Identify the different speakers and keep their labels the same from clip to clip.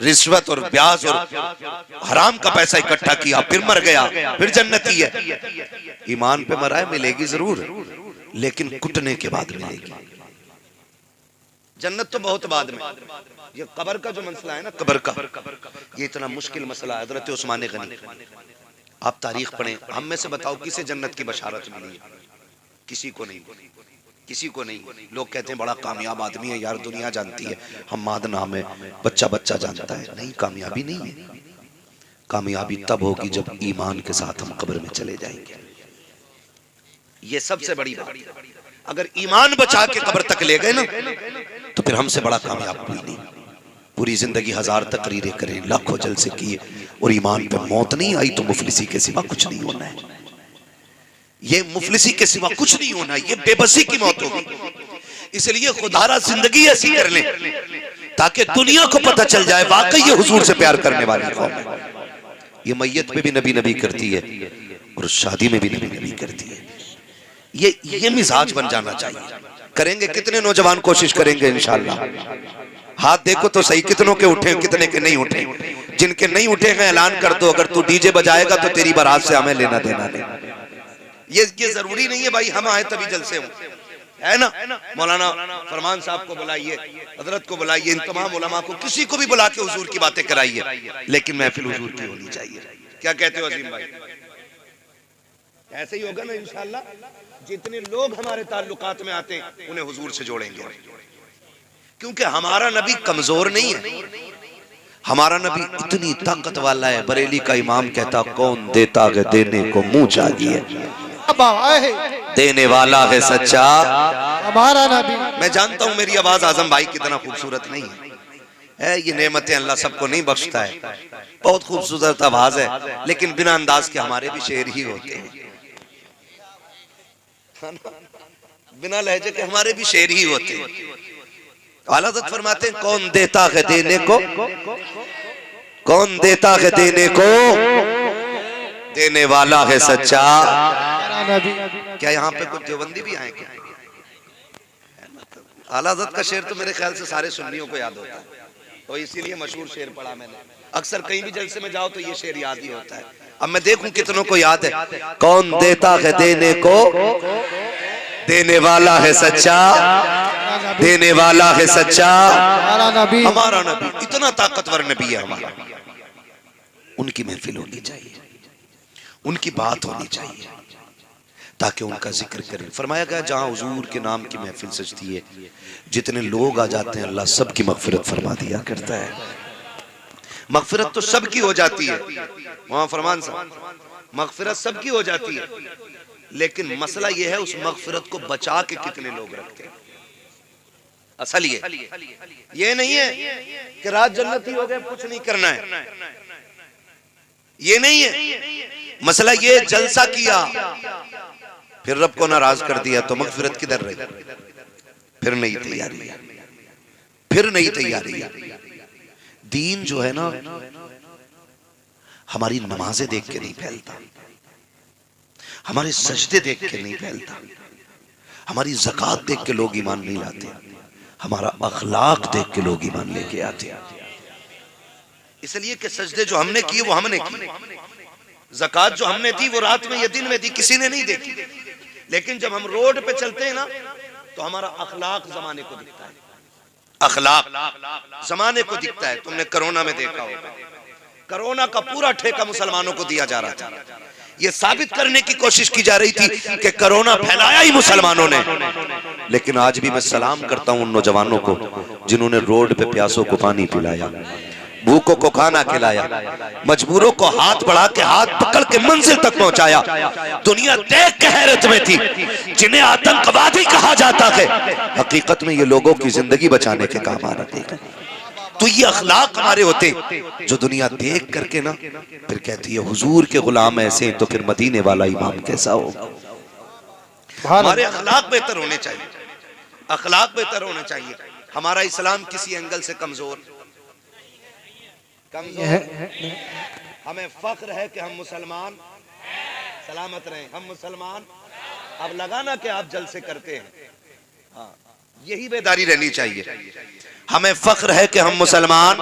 Speaker 1: रिश्वत और ब्याज और हराम का पैसा इकट्ठा किया, फिर मर गया, फिर जन्नती है। ईमान पे मरा है, मिलेगी जरूर, लेकिन कुटने के बाद मिलेगी। जन्नत तो बहुत बाद में। ये कब्र का जो मसला है ना, कब्र का, ये इतना मुश्किल मसला है। हज़रत उस्मान गनी, आप तारीख पढ़ें, हम में से बताओ किसे जन्नत की बशारत मिली? किसी को नहीं, किसी को नहीं। लोग कहते हैं बड़ा कामयाब आदमी है यार, दुनिया जानती है, हम माद नाम है, बच्चा बच्चा जानता है। नहीं, कामयाबी नहीं है। कामयाबी तब होगी जब ईमान के साथ हम कब्र में चले जाएंगे। ये सबसे बड़ी बात है। अगर ईमान बचा के कब्र तक ले गए ना, तो फिर हमसे बड़ा कामयाब कोई नहीं। पूरी जिंदगी 1000 तकरीरें करें, लाखों जलसे किए, और ईमान पे मौत नहीं आई तो मुफलिसी के सिवा कुछ नहीं होना है। ये मुफलिसी के सिवा कुछ नहीं होना है, ये बेबसी की मौत होगी। इसलिए खुदारा जिंदगी ऐसी कर ले ताकि दुनिया को पता चल जाए वाकई ये हुजूर से प्यार करने वाली कौम है। ये मैयत पे भी नबी नबी करती है और शादी में भी नबी नबी करती है। ये मिजाज बन जाना चाहिए। करेंगे कितने नौजवान कोशिश करेंगे इंशाअल्लाह। हाथ देखो तो सही, कितनों के उठे, कितने के नहीं उठे। जिनके नहीं उठे हैं ऐलान कर दो, अगर तू डीजे बजाएगा तो तेरी बारात से हमें लेना देना नहीं। ये जरूरी नहीं है भाई हम आए तभी जलसे हो, है ना। मौलाना फरमान साहब को बुलाइए, हजरत को बुलाइए, इन तमाम उलमा को, किसी को भी बुला के हुजूर की बातें कराइए, लेकिन महफिल हुजूर की होनी चाहिए। क्या कहते हो अजीम भाई? ऐसे ही होगा ना इंशाअल्लाह। जितने लोग हमारे ताल्लुकात में आते हैं उन्हें हुजूर से जोड़ेंगे, क्योंकि हमारा नबी कमजोर नहीं है। हमारा नबी इतनी ताकत वाला है। बरेली का इमाम कहता, कौन देता है देने को मुंह चाहिए, देने वाला है सच्चा हमारा नबी। मैं जानता हूं मेरी आवाज आजम भाई की तरह खूबसूरत नहीं है, ये नेमतें अल्लाह सबको नहीं बख्शता है। बहुत खूबसूरत आवाज है, लेकिन बिना अंदाज के हमारे भी शेर ही होते हैं, बिना लहजे के हमारे भी शेर ही होते हैं। आला हज़रत फरमाते हैं, कौन देता है देने को, कौन देता है देने को, देने वाला है सच्चा। क्या यहाँ पे कुछ देवबंदी भी आए क्या? आला हज़रत का शेर तो मेरे ख्याल से सारे सुन्नियों को याद होता है, तो इसीलिए मशहूर शेर पढ़ा मैंने। अक्सर कहीं भी जलसे में जाओ तो ये शेर याद ही होता है। अब मैं देखूं कितनों को याद है। कौन देता है देने को, देने वाला है सच्चा, देने वाला है सच्चा हमारा नबी। इतना ताकतवर नबी है हमारा। उनकी महफिल होनी चाहिए, उनकी बात होनी चाहिए, ताकि उनका जिक्र करें। फरमाया गया जहां हुजूर के नाम की महफिल सजती है, जितने लोग आ जाते हैं अल्लाह सबकी मगफिरत फरमा दिया करता है। मगफिरत तो सबकी हो जाती है, वहां फरमान साहब, मगफिरत सबकी हो जाती है, लेकिन मसला यह है उस मगफिरत को बचा के कितने लोग रखते हैं। असल ये नहीं है कि रात जन्नती हो गए कुछ नहीं करना है, ये नहीं है मसला। ये जलसा किया फिर रब को नाराज कर दिया तो मगफिरत किधर रही? फिर नहीं तैयारी, फिर नहीं तैयारी। दीन जो है ना, हमारी नमाजें देख के नहीं फैलता, हमारे सजदे देख के नहीं फैलता, हमारी ज़कात देख के लोग ईमान नहीं लाते, हमारा अखलाक देख के लोग ईमान लेके आते हैं। इसलिए कि सजदे जो हमने किए वो हमने किए, ज़कात जो हमने दी वो रात में या दिन में दी, किसी ने नहीं देखी। लेकिन जब हम रोड पे चलते हैं ना तो हमारा अखलाक जमाने को दिखता है, अखलाक जमाने को दिखता है। तुमने कोरोना में देखा होगा, कोरोना का पूरा ठेका मुसलमानों को दिया जा रहा था। ये साबित करने की कोशिश की जा रही थी कि कोरोना फैलाया ही मुसलमानों ने। लेकिन आज भी मैं सलाम करता हूं उन नौजवानों को जिन्होंने रोड पे प्यासों को पानी पिलाया, भूखों को खाना खिलाया, मजबूरों को हाथ बढ़ा के हाथ पकड़ के मंजिल तक पहुंचाया। दुनिया देख के हैरत में थी। जिन्हें आतंकवादी कहा जाता है, हकीकत में ये लोगों की जिंदगी बचाने के काम आ रहे थे। तो ये अखलाक हमारे होते जो दुनिया देख करके ना फिर कहती है हुजूर के गुलाम ऐसे, तो फिर मदीने वाला इमाम कैसा हो। हमारे अखलाक बेहतर होने चाहिए, अखलाक बेहतर होने चाहिए। हमारा इस्लाम किसी एंगल से कमजोर हमें फख्र है कि हम मुसलमान, सलामत रहें हम मुसलमान। अब लगाना कि आप जलसे करते हैं, हाँ यही बेदारी रहनी चाहिए। हमें फख्र है कि हम मुसलमान।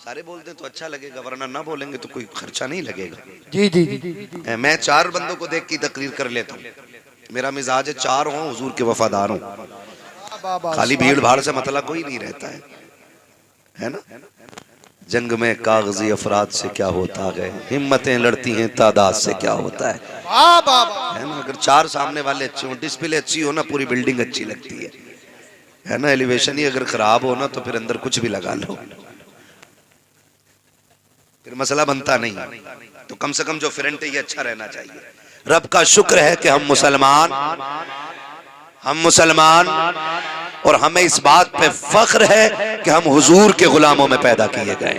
Speaker 1: सारे बोलते तो अच्छा लगेगा, वरना ना बोलेंगे तो कोई खर्चा नहीं लगेगा।
Speaker 2: जी जी जी।
Speaker 1: मैं 4 बंदों को देख के तकरीर कर लेता हूँ। मेरा मिजाज है 4 हों, हुजूर के वफादार हों। खाली भीड़ भाड़ से मतलब कोई नहीं रहता है ना। जंग में कागजी अफराद से क्या होता है, हिम्मतें लड़ती हैं तादाद से क्या होता है ना। अगर 4 सामने वाले अच्छे हो, डिस्प्ले अच्छी हो ना, पूरी बिल्डिंग अच्छी लगती है ना। एलिवेशन ही अगर खराब हो ना, तो फिर अंदर कुछ भी लगा लो, फिर मसला बनता नहीं। तो कम से कम जो फ्रंट है ये अच्छा रहना चाहिए। रब का शुक्र है कि हम मुसलमान, और हमें इस बात पे फख्र है कि हम हुजूर के गुलामों में पैदा किए गए।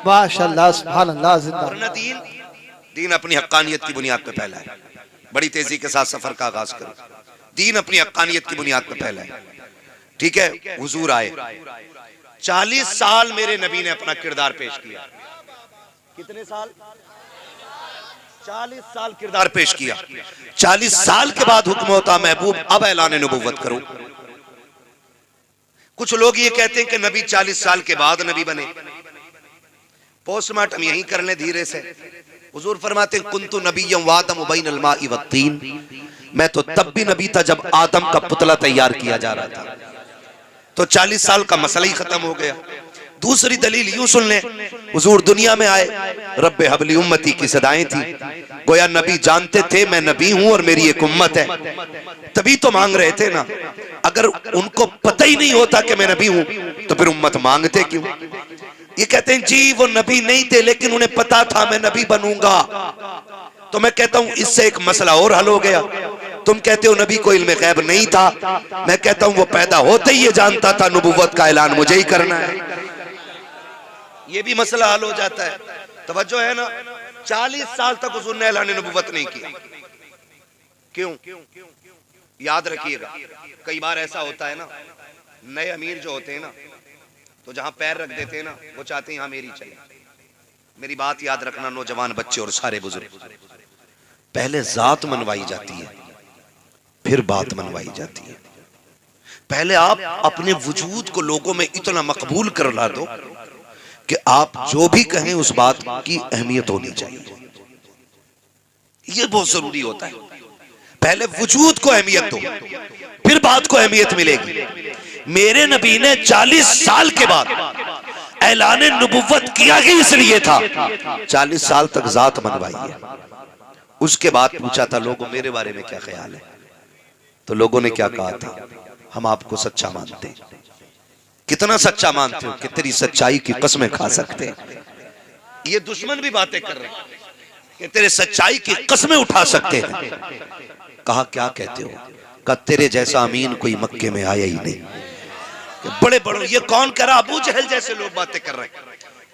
Speaker 2: माशाअल्लाह सुभान अल्लाह जिंदा।
Speaker 1: दीन अपनी हक्कानियत की बुनियाद पे फैला है। बड़ी तेजी के साथ सफर का आगाज करो। दीन अपनी हक्कानियत की बुनियाद पे फैला है। ठीक है, हुजूर आए, 40 साल मेरे नबी ने अपना किरदार पेश किया। कितने साल? 40 साल किरदार पेश किया। 40 साल के बाद हुक्म होता महबूब अब ऐलान नबुव्वत करो। कुछ लोग ये कहते हैं कि नबी 40 साल के बाद नबी बने। पोस्टमार्टम यहीं कर ले धीरे से। हुजूर फरमाते हैं कुन्तु नबिय्यम व आदम बैनल माई वत्तीन, मैं तो तब भी नबी था जब आदम का पुतला तैयार किया जा रहा था। तो 40 साल का मसला ही खत्म हो गया। दूसरी दलील यूं सुन ले, हुजूर दुनिया में आए, रब्बे हबली उम्मती की सदाएं थी। गोया नबी जानते थे मैं नबी हूं और मेरी एक उम्मत है, तभी तो मांग रहे थे ना। अगर उनको पता ही नहीं होता कि मैं नबी हूं तो फिर उम्मत मांगते क्यों? ये कहते हैं जी वो नबी नहीं थे लेकिन उन्हें पता था मैं नबी बनूंगा। तो मैं कहता हूं इससे एक मसला और हल हो गया। तुम कहते हो नबी को इल्म गैब नहीं था, मैं कहता हूं वो पैदा होते ही ये जानता था नबुव्वत का ऐलान मुझे ही करना है। ये भी मसला हल हो जाता है। तवज्जो है ना। 40 साल तक हुजूर ने ऐलान नबुव्वत नहीं किया। क्यों? याद रखिएगा, कई बार ऐसा होता है ना, नए अमीर जो होते हैं ना, तो जहां पैर रख देते हैं ना, वो चाहते हैं यहां मेरी चले। मेरी बात याद रखना नौजवान बच्चे और सारे बुजुर्ग, पहले जात मनवाई जाती है फिर बात मनवाई जाती है। पहले आप अपने वजूद को लोगों में इतना मकबूल कर ला दो कि आप जो भी कहें उस बात की अहमियत होनी चाहिए। यह बहुत जरूरी होता है। पहले वजूद को अहमियत दो, फिर बात को अहमियत मिलेगी। मेरे नबी ने 40 साल के बाद ऐलान नबुव्वत किया ही इसलिए था। 40 साल तक जात मनवाई है। उसके बाद पूछा था लोगों मेरे बारे में क्या ख्याल है, तो लोगों ने क्या कहा था, हम आपको सच्चा मानते हैं। कितना सच्चा मानते हो कि तेरी सच्चाई की कसमें खा सकते हैं। ये दुश्मन भी बातें कर रहे हैं कि तेरे सच्चाई की कसमें उठा सकते हैं। कहा क्या कहते हो? कहा तेरे जैसा अमीन कोई मक्के में आया ही नहीं। बड़े बड़े ये कौन कह रहा? अबू जहल जैसे लोग बातें कर रहे हैं,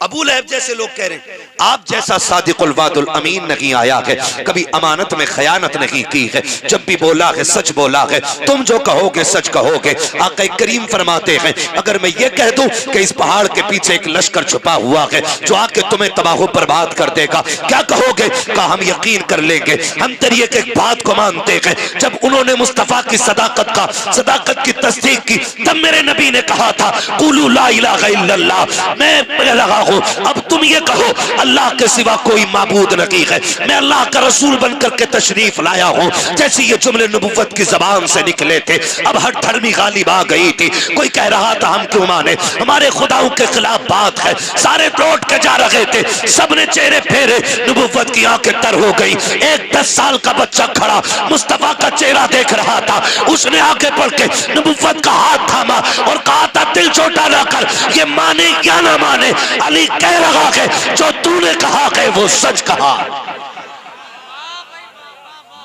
Speaker 1: अबू लहब जैसे लोग कह रहे हैं आप जैसा सादिकुल वादुल अमीन नहीं आया है, कभी अमानत में खयानत नहीं की है, जब भी बोला है सच बोला है, तुम जो कहोगे सच कहोगे। आका करीम फरमाते हैं अगर मैं ये कह दूं कि इस पहाड़ के पीछे एक लश्कर छुपा हुआ है जो आके तुम्हें तबाह बर्बाद कर देगा, क्या कहोगे? कहा हम यकीन कर लेंगे, हम तेरी एक बात को मानते हैं। जब उन्होंने मुस्तफा की सदाकत की तस्दीक की, तब मेरे नबी ने कहा था कुलू ला इलाहा इल्लल्लाह, मैं लगा हूं अब तुम ये कहो अल्लाह के सिवा कोई माबूद नहीं है, मैं अल्लाह का रसूल बनकर के तशरीफ लाया हूं। जैसे ये जुमले नबुव्वत की जबान से निकले थे, अब हर धर्मी गालिब आ गई थी। कोई कह रहा था हम क्यों माने, हमारे खुदाओं के खिलाफ बात है। सारे लौट के जा रहे थे, सबने चेहरे फेरे, नबुव्वत की आंखें तर हो गई। एक 10 साल का बच्चा खड़ा मुस्तफा का चेहरा देख रहा था, उसने आगे बढ़ के नबुव्वत का हाथ थामा और कहा था दिल छोटा ना कर, ये माने या ना माने अली कह रहा है जो तूने कहा है वो सच कहा।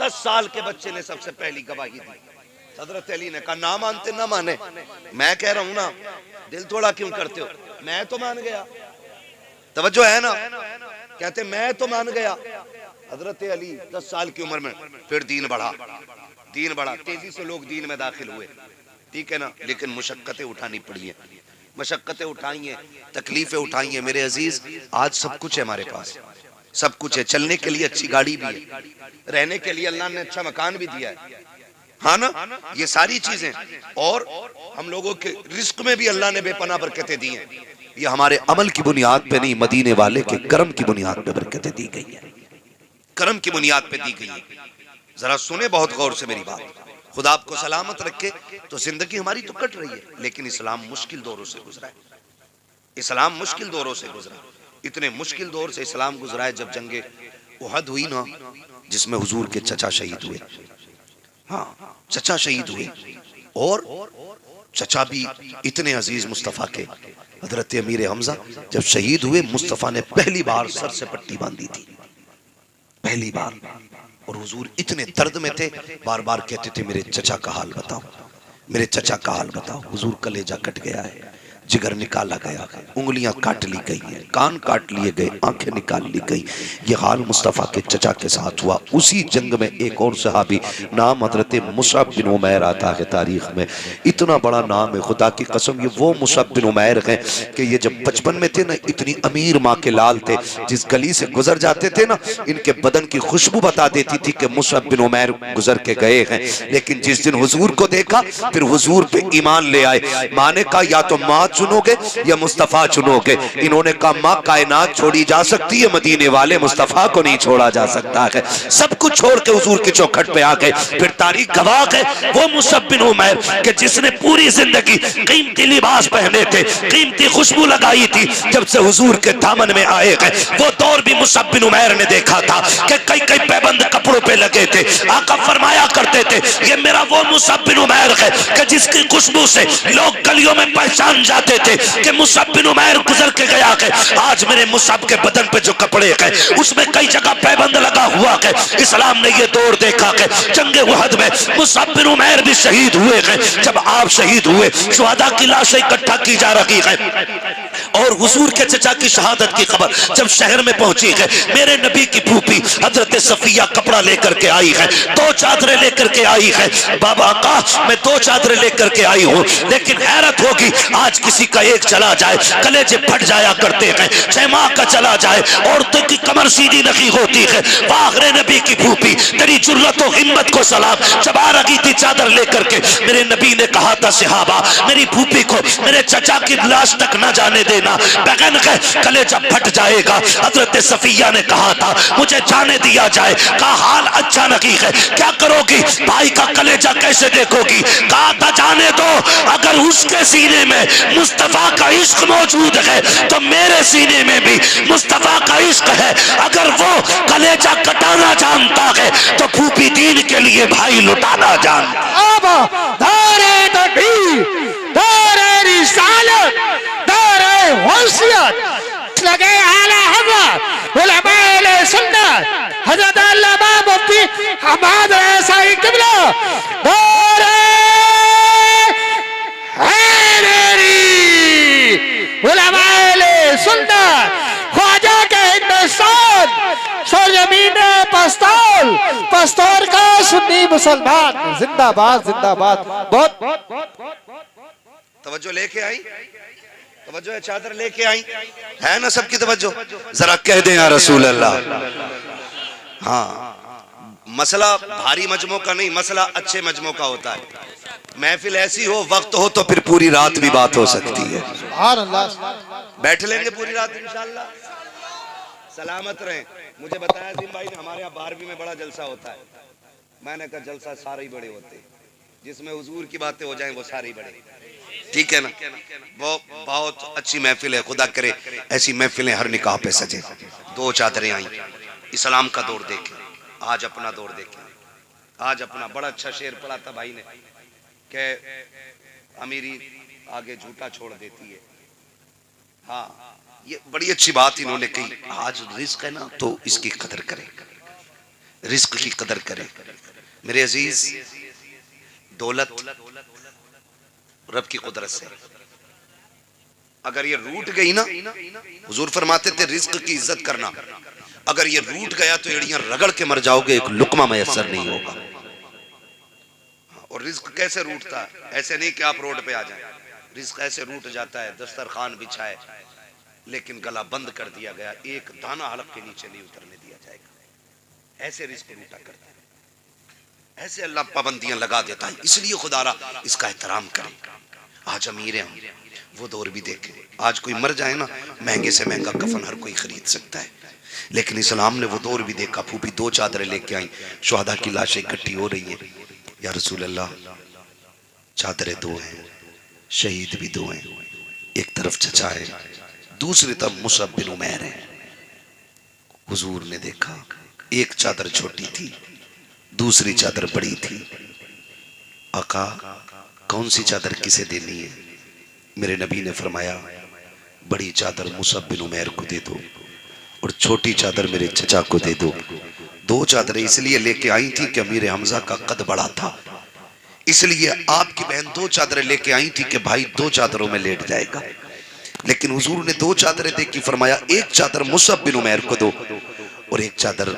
Speaker 1: 10 साल के बच्चे ने सबसे पहली गवाही दी। हजरत अली ने कहा ना मानते ना माने, मैं कह रहा हूं ना, दिल थोड़ा क्यों करते हो, मैं तो मान गया। तवज्जो है ना, कहते मैं तो मान गया। हजरत अली 10 साल की उम्र में फिर दीन बढ़ा, तेजी से लोग दीन में दाखिल हुए, ठीक है ना। लेकिन मुशक्कतें उठानी पड़ी है, मशक्कतें उठाई हैं, तकलीफें उठाई हैं। मेरे अजीज आज सब कुछ है हमारे पास, सब कुछ है, चलने के लिए अच्छी गाड़ी भी है, रहने के लिए अल्लाह ने अच्छा मकान भी दिया है, हाँ ना, ये सारी चीजें। और हम लोगों के रिस्क में भी अल्लाह ने बेपनाह बरकतें दी हैं। ये हमारे अमल की बुनियाद पे नहीं, मदीने वाले के करम की बुनियाद पे बरकतें दी गई है, करम की बुनियाद पे दी गई है। जरा सुने बहुत गौर से मेरी बात। खुदा आपको सलामत रखे। तो जिंदगी हमारी तो कट रही है, लेकिन इस्लाम मुश्किल दौरों से गुजरा है, इस्लाम मुश्किल दौरों से गुजरा। इतने मुश्किल दौर से इस्लाम गुजरा है जब जंगे उहद हुई ना, जिसमें हुजूर के चचा शहीद हुए। हाँ, चचा शहीद हुए, और चचा भी इतने अजीज मुस्तफ़ा के, हजरत अमीर हमजा जब शहीद हुए, मुस्तफ़ा ने पहली बार सर से पट्टी बांधी थी, पहली बार। और हुजूर इतने दर्द में थे, बार बार कहते थे मेरे चचा का हाल बताओ, मेरे चचा का हाल बताओ। हुजूर कलेजा कट गया है, जिगर निकाला गया है, उंगलियां काट ली गई हैं, कान काट लिए गए, आंखें निकाल ली गई। ये हाल मुस्तफ़ा के चचा के साथ हुआ। उसी जंग में एक और सहाबी, नाम हजरत मुसअब बिन उमैर आता है तारीख में, इतना बड़ा नाम है, खुदा की कसम। ये वो मुसअब बिन उमैर हैं कि ये जब बचपन में थे ना, इतनी अमीर माँ के लाल थे, जिस गली से गुजर जाते थे ना, इनके बदन की खुशबू बता देती थी कि मुसअब बिन उमैर गुजर के गए हैं। लेकिन जिस दिन हुजूर को देखा, फिर हुजूर पे ईमान ले आए। माँ ने कहा या तो माँ चुनोगे या मुस्तफ़ा चुनोगे। इन्होंने कहा माँ कायनात छोड़ी जा सकती है, मदीने वाले मुस्तफ़ा को नहीं छोड़ा जा सकता है। सब कुछ छोड़ के हुजूर की चौखट पे आ गए। फिर तारीख गवाह है वो मुसअब बिन उमैर के जिसने पूरी जिंदगी कीमती लिबास पहने थे, कीमती खुशबू लगाई थी, जब से हुजूर के दामन में आए गए वो दौर भी मुसअब बिन उमैर ने देखा था कि कई कई पैबंद कपड़ों पे लगे थे। आका फरमाया करते थे ये मेरा वो मुसअब बिन उमैर है कि जिसकी खुशबू से लोग गलियों में पहचान जाते थे कि मुसअब बिन उमैर गुजर के गया है। आज मेरे मुसअब के बदन पे जो कपड़े हैं उसमें कई जगह पैबंद लगा हुआ है। इस्लाम ने ये दौर देखा है जंगे उहद में मुसअब बिन उमैर भी शहीद हुए हैं। जब आप शहीद हुए, शुहदा की लाशें इकट्ठा की जा रही है और हुजूर के चचा की शहादत की खबर जब शहर में पहुंची है, मेरे नबी की फूफी हजरत सफिया कपड़ा लेकर के आई है, 2 चादरें लेकर के आई है। बाबा का मैं 2 चादरें लेकर के आई हूँ, लेकिन हैरत होगी आज किसी का एक चला जाए, कलेजे फट जाया करते हैं। 6 माह का चला जाए, औरतों की कमर सीधी नहीं होती है। वागरे नबी की फूफी तेरी जुर्रत और हिम्मत को सलाम। जब आ रही थी चादर लेकर के, मेरे नबी ने कहा था सहाबा मेरी फूफी को मेरे चचा की लाश तक न जाने देना, बगन के कलेजा फट जाएगा। हजरत सफिया ने कहा था मुझे जाने दिया जाए। कहा हाल अच्छा नहीं है, क्या करोगी, भाई का कलेजा कैसे देखोगी। कहा था जाने दो, अगर उसके सीने में मुस्तफा का इश्क मौजूद है तो मेरे सीने में भी मुस्तफा का इश्क है। अगर वो कलेजा कटाना जानता है तो फूफी दीन के लिए भाई लुटाना जानता है।
Speaker 2: लगे आला हज़रत उलमाए सुन्नत हज़रत अल्लामा मुफ्ती हमाद रसाई किबला दौरे हैदरी उलमाए सुन्नत ख्वाजा के हिंदुस्तान सरजमीन पस्तौल पस्तौर का सुन्नी मुसलमान जिंदाबाद जिंदाबाद। बहुत
Speaker 1: तवज्जो लेके आई, तवज्जो है, चादर लेके आई है ना सबकी तवज्जो। जरा कह दें या रसूल अल्लाह। हाँ, मसला भारी मजमों का नहीं, मसला अच्छे मजमों का होता है। महफिल ऐसी हो, वक्त हो तो फिर पूरी रात भी बात हो सकती है।
Speaker 2: सुभान अल्लाह।
Speaker 1: बैठ लेंगे पूरी रात इंशाअल्लाह। सलामत रहें। मुझे बताया जिन भाई ने हमारे यहाँ 12वीं में बड़ा जलसा होता है। मैंने कहा जलसा सारे ही बड़े होते हैं, जिसमें हुजूर की बातें हो जाएं वो सारे ही बड़े, ठीक है ना। वो बहुत अच्छी महफिल है, खुदा करे ऐसी महफिलें हर निकाह पे सजे। 2 चादरें आई, इस्लाम का दौर देखें, आज अपना दौर देखें। आज अपना बड़ा अच्छा शेर पढ़ा था भाई ने कि अमीरी आगे झूठा छोड़ देती है। हाँ, ये बड़ी अच्छी बात इन्होंने कही। आज रिस्क है ना तो इसकी कदर करें, रिस्क की कदर करें। मेरे अजीज, दौलत रब की कुदरत से अगर ये रूठ गई ना, हुजूर फरमाते थे रिस्क की इज्जत करना, अगर ये रूठ गया तो एड़ियां रगड़ के मर जाओगे, एक लुकमा मैसर नहीं होगा। और रिस्क कैसे रूठता है, ऐसे नहीं कि आप रोड पे आ जाए। रिस्क ऐसे रूठ जाता है, दस्तरखान बिछाए, लेकिन गला बंद कर दिया गया, एक दाना हलक के नीचे नहीं उतरने दिया जाएगा। ऐसे रिस्क उल्टा करता है, ऐसे अल्लाह पाबंदियां लगा देता है। इसलिए खुदारा इसका एहतराम करें। आज अमीर हम, वो दौर भी देखें। आज कोई मर जाए ना, महंगे से महंगा कफन हर कोई खरीद सकता है, लेकिन इस्लाम ने वो दौर भी देखा। फूफी 2 चादरें लेके आई, शुहदा की लाशें इकट्ठी हो रही हैं। या रसूल अल्लाह, चादरें 2 हैं, शहीद भी 2 हैं, एक तरफ चचा है, दूसरी तरफ मुसअब बिन उमैर है। हुजूर ने देखा, एक चादर छोटी थी, दूसरी चादर बड़ी थी। आका, कौन सी चादर किसे देनी है? मेरे नबी ने फरमाया, बड़ी चादर मुसअब बिन उमैर को दे दो और छोटी चादर मेरे चचा को दे दो। 2 चादरें इसलिए लेके आई थी कि अमीर हमजा का कद बड़ा था, इसलिए आपकी बहन 2 चादरें लेके आई थी कि भाई 2 चादरों में लेट जाएगा। लेकिन हुजूर ने 2 चादरें देख के फरमाया, एक चादर मुसअब बिन उमैर को दो और एक चादर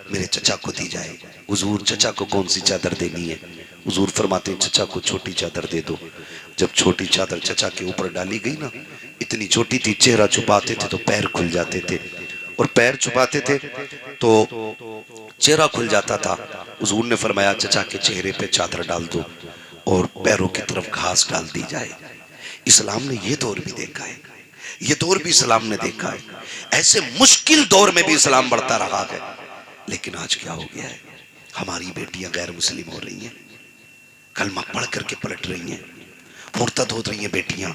Speaker 1: मेरे चचा को दी जाए। हुजूर, चचा को कौन सी चादर देनी है? हुजूर फरमाते हैं, चचा को छोटी चादर दे दो। जब छोटी चादर चचा के ऊपर डाली गई ना, इतनी छोटी थी, चेहरा छुपाते थे तो पैर खुल जाते थे, और पैर छुपाते थे तो चेहरा खुल जाता था। हुजूर ने फरमाया, चचा के चेहरे पे चादर डाल दो और पैरों की तरफ घास डाल दी जाए। इस्लाम ने ये दौर भी देखा है, ये दौर भी इस्लाम ने देखा है। ऐसे मुश्किल दौर में भी इस्लाम बढ़ता रहा है। लेकिन आज क्या हो गया है? हमारी बेटियां गैर मुस्लिम हो रही हैं, कलमा पढ़ करके पलट रही हैं, मुर्तद हो रही हैं बेटियां।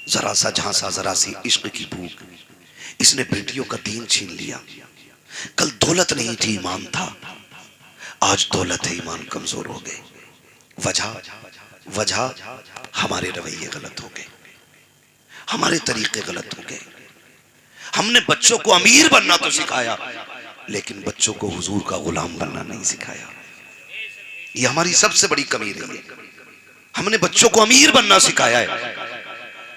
Speaker 1: जरा सा झांसा, जरा सी इश्क की भूख, इसने बेटियों का दीन छीन लिया। कल दौलत नहीं थी, ईमान था, आज दौलत है, ईमान कमजोर हो गए। वजह हमारे रवैये गलत हो गए, हमारे तरीके गलत हो गए। हमने बच्चों को अमीर बनना तो सिखाया, लेकिन बच्चों को हुजूर का गुलाम बनना नहीं सिखाया। ये हमारी सबसे बड़ी कमी रही है। हमने बच्चों को अमीर बनना सिखाया है,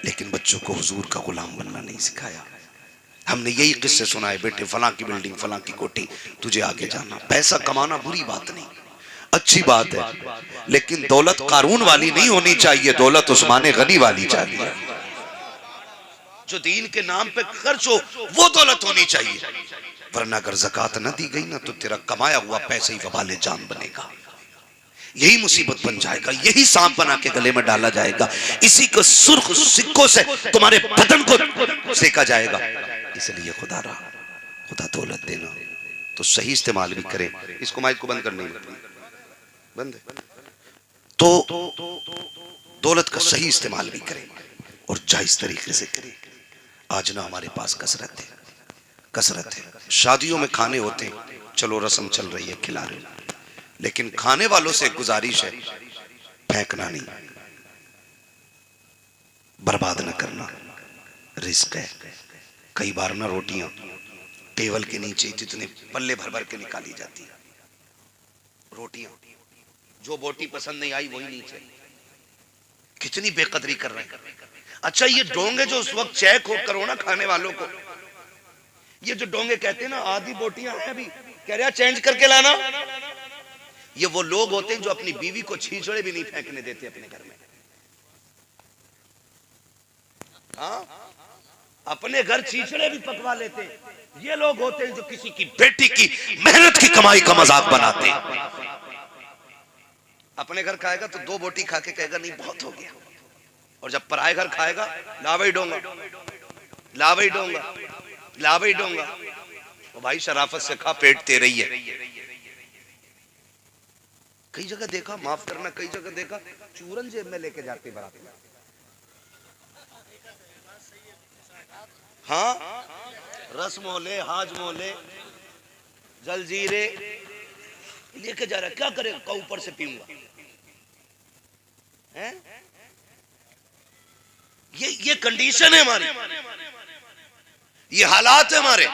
Speaker 1: लेकिन बच्चों को हुजूर का गुलाम बनना नहीं सिखाया। हमने यही किस्से सुनाए, बेटे फलां की बिल्डिंग, फलां की कोठी, तुझे आगे जाना। पैसा कमाना बुरी बात नहीं, अच्छी बात है, लेकिन दौलत कारून वाली नहीं होनी चाहिए, दौलत उस्मान गनी वाली चाहिए। जो दीन के नाम पे खर्च हो वो दौलत होनी चाहिए, वरना अगर ज़कात न दी गई ना तो तेरा कमाया हुआ पैसा ही वबाले जान बनेगा, यही मुसीबत बन जाएगा, यही सांप बना के गले में डाला जाएगा, इसी को सुर्ख सिक्कों से तुम्हारे बदन को सेका जाएगा। इसलिए खुदा दौलत देना तो सही इस्तेमाल भी करें। इसको माइक को बंद करने बंद है, तो दौलत का सही इस्तेमाल भी करें और जायज तरीके से करें। आज ना हमारे पास कसरत है, शादियों में खाने होते हैं, चलो रस्म चल रही है, खिला रहे, लेकिन खाने वालों से गुजारिश है, फेंकना नहीं, बर्बाद न करना, रिस्क है। कई बार ना रोटियां टेबल के नीचे जितने पल्ले भर भर के निकाली जाती है, रोटियां जो बोटी पसंद नहीं आई वही नीचे, कितनी बेकदरी कर रहे हैं। अच्छा, ये डोंगे जो उस वक्त चेक हो करो ना खाने वालों को, ये जो डोंगे कहते हैं ना, आधी बोटियां हैं अभी, कह रहे चेंज करके लाना, ये वो लोग होते हैं जो अपनी बीवी को छींचड़े भी नहीं फेंकने देते अपने घर में। हाँ, अपने घर छींचड़े भी पकवा लेते हैं। ये लोग होते हैं जो किसी की बेटी की मेहनत की कमाई का मजाक बनाते हैं। अपने घर खाएगा तो 2 बोटी खा के कहेगा नहीं बहुत हो गया, और जब पराए घर खाएगा लावई डोंगा, लावई डोंगा, लावई डोंगा। तो भाई शराफत से खा, पेट तेरे ही है। कई जगह देखा, माफ करना, कई जगह देखा चूरन जेब में लेके जाते बारात में। हाँ, रस मोले, हाज मोले, जलजीरे लेके जा रहा है, क्या करेगा? का ऊपर से पीऊंगा है? ये कंडीशन है हमारी, ये हालात है हमारे।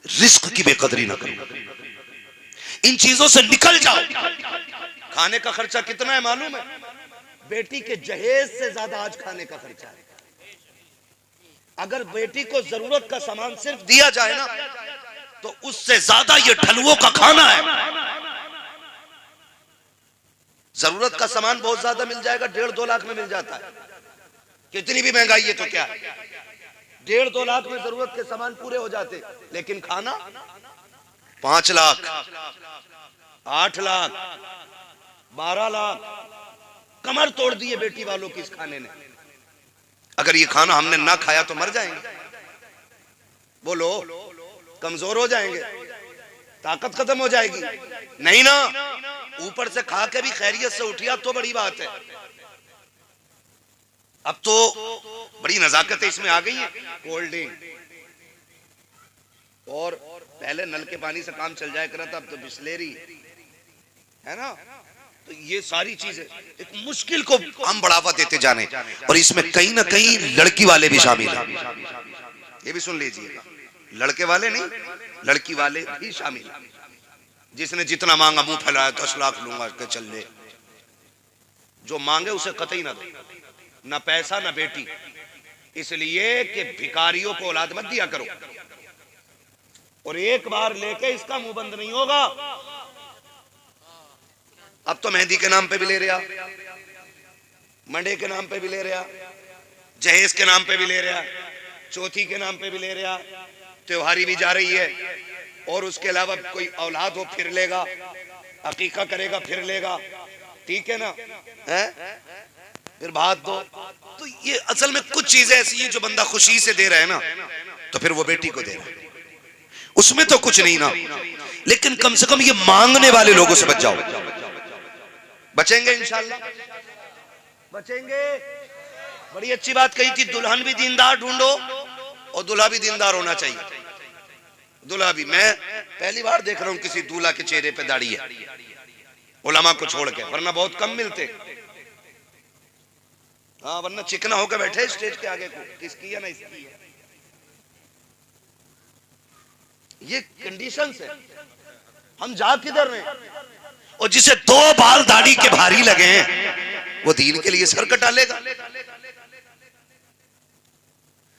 Speaker 1: रिस्क की बेकदरी ना करो, इन चीजों से निकल जाओ। खाने का खर्चा कितना है मालूम है? बेटी के जहेज से ज्यादा आज खाने का खर्चा है। अगर बेटी को जरूरत का सामान सिर्फ दिया जाए ना, तो उससे ज्यादा ये ढलुओं का खाना है। जरूरत का सामान बहुत ज्यादा मिल जाएगा, 1.5-2 लाख में मिल जाता है, कितनी भी महंगाई है तो क्या है, 1.5-2 लाख में जरूरत के सामान पूरे हो जाते, लेकिन खाना 5 लाख, 8 लाख, 12 लाख, कमर तोड़ दी है बेटी वालों की इस खाने ने। अगर ये खाना हमने ना खाया तो मर जाएंगे, बोलो, कमजोर हो जाएंगे, ताकत खत्म हो जाएगी। नहीं ना, ऊपर से खा के भी खैरियत से उठिया तो बड़ी बात है। अब तो बड़ी नजाकत इसमें आ गई है, कोल्ड ड्रिंक, और पहले नल के पानी से काम चल जाया करा था, अब तो बिस्लेरी है ना। तो ये सारी चीजें एक मुश्किल को हम बढ़ावा देते जाने, और इसमें कहीं ना कहीं लड़की वाले भी शामिल हैं। ये भी सुन लीजिएगा, लड़के वाले नहीं, लड़की वाले भी शामिल हैं। जिसने जितना मांगा मुंह फैलाया 10 लाख लूंगा के चल ले, जो मांगे उसे कतई ना दो, ना पैसा ना बेटी, इसलिए कि भिखारियों को औलाद मत दिया करो। और एक बार लेके इसका मुंह बंद नहीं होगा। अब तो मेहंदी के नाम पे भी ले रहा, मंडे के नाम पे भी ले रहा, जहेज के नाम पे भी ले रहा, चौथी के नाम पे भी ले रहा, त्योहारी भी जा रही है, और उसके अलावा कोई औलाद हो फिर लेगा, अकीका करेगा फिर लेगा, ठीक है ना, है फिर बात दो। तो ये असल में कुछ चीजें ऐसी है जो बंदा खुशी से दे रहा है ना, तो फिर वो बेटी को दे रहा है, उसमें तो कुछ नहीं ना। लेकिन कम से कम ये मांगने वाले लोगों से बच जाओ। बचेंगे इंशाल्लाह, बचेंगे। बड़ी अच्छी बात कही थी, दुल्हन भी दीनदार ढूंढो और दूल्हा भी दीनदार होना चाहिए। दूल्हा भी, मैं पहली बार देख रहा हूं किसी दूल्हा के चेहरे पे दाढ़ी है, उलमा को छोड़ के, वरना बहुत कम मिलते। हाँ, वरना चिकना होकर बैठे स्टेज के आगे को, किसकी है ना इसकी है। ये कंडीशंस है, हम जा किधर रहे हैं। और जिसे 2 बाल दाढ़ी के भारी लगे हैं वो दीन के लिए सर कटा लेगा।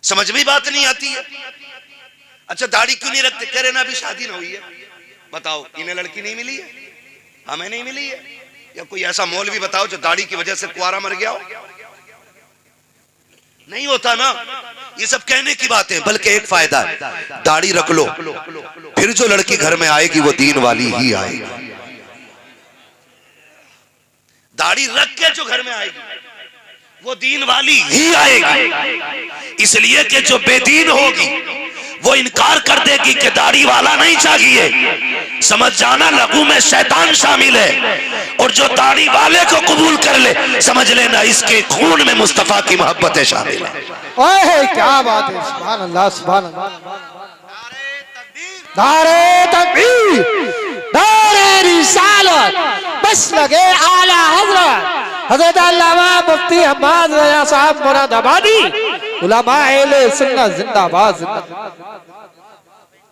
Speaker 1: समझ में बात नहीं आती है। अच्छा, दाढ़ी क्यों नहीं रखते? कह रहे ना अभी शादी ना हुई है। बताओ, इन्हें लड़की नहीं मिली है, हमें नहीं मिली है। या कोई ऐसा मौलवी बताओ जो दाढ़ी की वजह से कुआरा मर गया हो। नहीं होता ना। ये सब कहने की बात है, बल्कि एक फायदा है, दाढ़ी रख लो, फिर जो लड़की घर में आएगी वो दीन वाली ही आएगी। दाढ़ी रख के जो घर में आएगी वो दीन वाली ही आएगी। इसलिए कि जो बेदीन होगी वो इनकार कर देगी कि दाढ़ी वाला नहीं चाहिए। समझ जाना, लघु में शैतान शामिल है, और जो दाढ़ी वाले को कबूल कर ले, समझ लेना इसके खून में मुस्तफा की मोहब्बतें शामिल है।
Speaker 2: ओए क्या बात है, सुभान अल्लाह, सुभान अल्लाह। नारे तकबीर, नारे रिसालत, बस लगे आला हजरत अल्लामा मुफ्ती हम्माद रजा साहब मुरादाबादी, उलमा अहले सुन्नत जिंदाबाद, जिंदाबाद।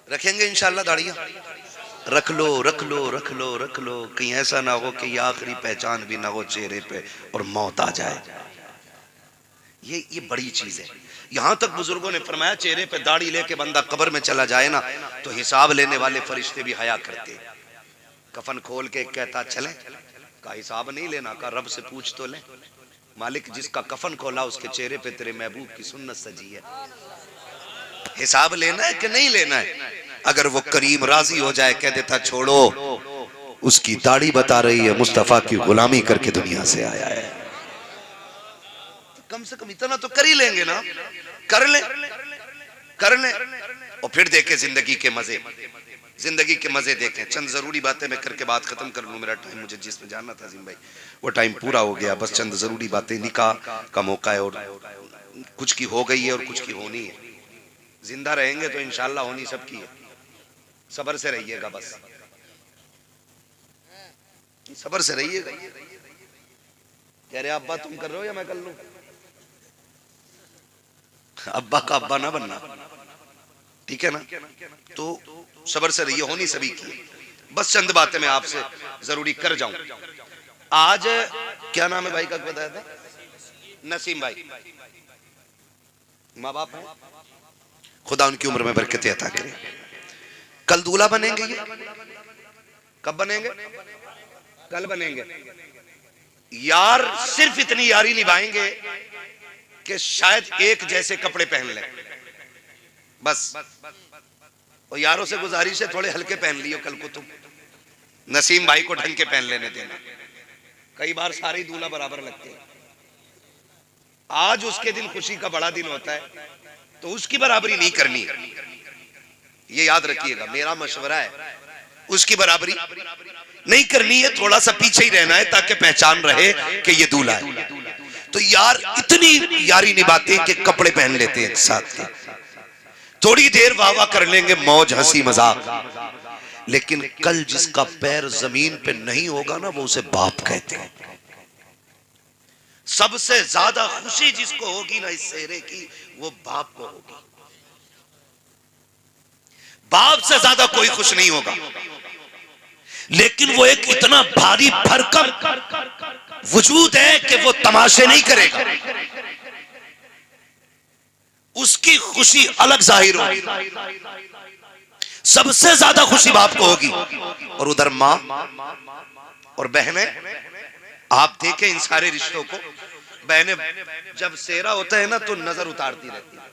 Speaker 1: रखेंगे इंशाल्लाह दाढ़ियां, रख लो रख लो रख लो रख लो, कहीं ऐसा ना हो कि ये आखिरी पहचान भी ना हो चेहरे पे और मौत आ जाए। ये बड़ी चीज है। यहां तक बुजुर्गों ने फरमाया, चेहरे पे दाढ़ी लेके बंदा कब्र में चला जाए ना, तो हिसाब लेने वाले फरिश्ते भी हया करते। कफन खोल के कहता चले, का हिसाब नहीं लेना, का रब से पूछ तो ले। मालिक, जिसका कफन खोला उसके चेहरे पे तेरे महबूब की सुन्नत सजी है, हिसाब लेना है कि नहीं लेना है। अगर वो करीम राजी हो जाए, कह देता छोड़ो, उसकी दाढ़ी बता रही है मुस्तफा की गुलामी करके दुनिया से आया है। कम से कम इतना तो कर ही लेंगे ना, कर ले कर ले, और फिर देखे जिंदगी के मजे, जिंदगी के मजे देखें। चंद जरूरी बातें मैं करके बात खत्म कर लूं, मेरा टाइम, मुझे जिसमें जानना था जिम भाई, वो टाइम पूरा हो गया। बस चंद जरूरी बातें, निकाह का मौका है, और कुछ की हो गई है और कुछ की होनी है। जिंदा रहेंगे तो इंशाल्लाह होनी सबकी है। सब्र से रहिएगा, बस सब्र से रहिएगा। कह रहे अब्बा तुम कर रहे हो या मैं कर लूं? अब्बा का अब्बा ना बनना, ठीक है ना। तो सब्र से रहिए, होनी सभी की। बस चंद बातें मैं आपसे जरूरी कर जाऊं। आज क्या नाम है भाई का बताया था? नसीम भाई। माँ बाप है, खुदा उनकी उम्र में बरकत अता करे। कल दूल्हा बनेंगे। ये कब बनेंगे? कल बनेंगे। यार सिर्फ इतनी यारी निभाएंगे कि शायद एक जैसे कपड़े पहन ले, बस। और यारों से गुजारिश है थोड़े हल्के पहन लियो कल को तुम, नसीम भाई को ढंग के पहन लेने देना। कई बार सारे दूल्हा बराबर लगते हैं। आज उसके दिन खुशी का बड़ा दिन होता है तो उसकी बराबरी नहीं करनी है, ये याद रखिएगा, मेरा मशवरा है। उसकी बराबरी नहीं करनी है, थोड़ा सा पीछे ही रहना है ताकि पहचान रहे कि ये दूल्हा है। तो यार इतनी यारी निभाते हैं कि कपड़े पहन लेते हैं साथ के, थोड़ी देर वाह वाह कर लेंगे, मौज हंसी मजाक, लेकिन कल जिसका पैर जमीन पे नहीं होगा ना वो उसे बाप कहते हैं। सबसे ज्यादा खुशी जिसको होगी ना इस सेहरे की, वो बाप को होगी। बाप से ज्यादा कोई खुश नहीं होगा, लेकिन वो एक इतना भारी भरकम वजूद है कि वो तमाशे नहीं करेगा, उसकी खुशी अलग जाहिर होगी। सबसे ज्यादा खुशी बाप को होगी। और उधर मां और बहनें, आप देखें इन सारे रिश्तों को, बहनें जब सेहरा होता है ना तो नजर उतारती रहती है,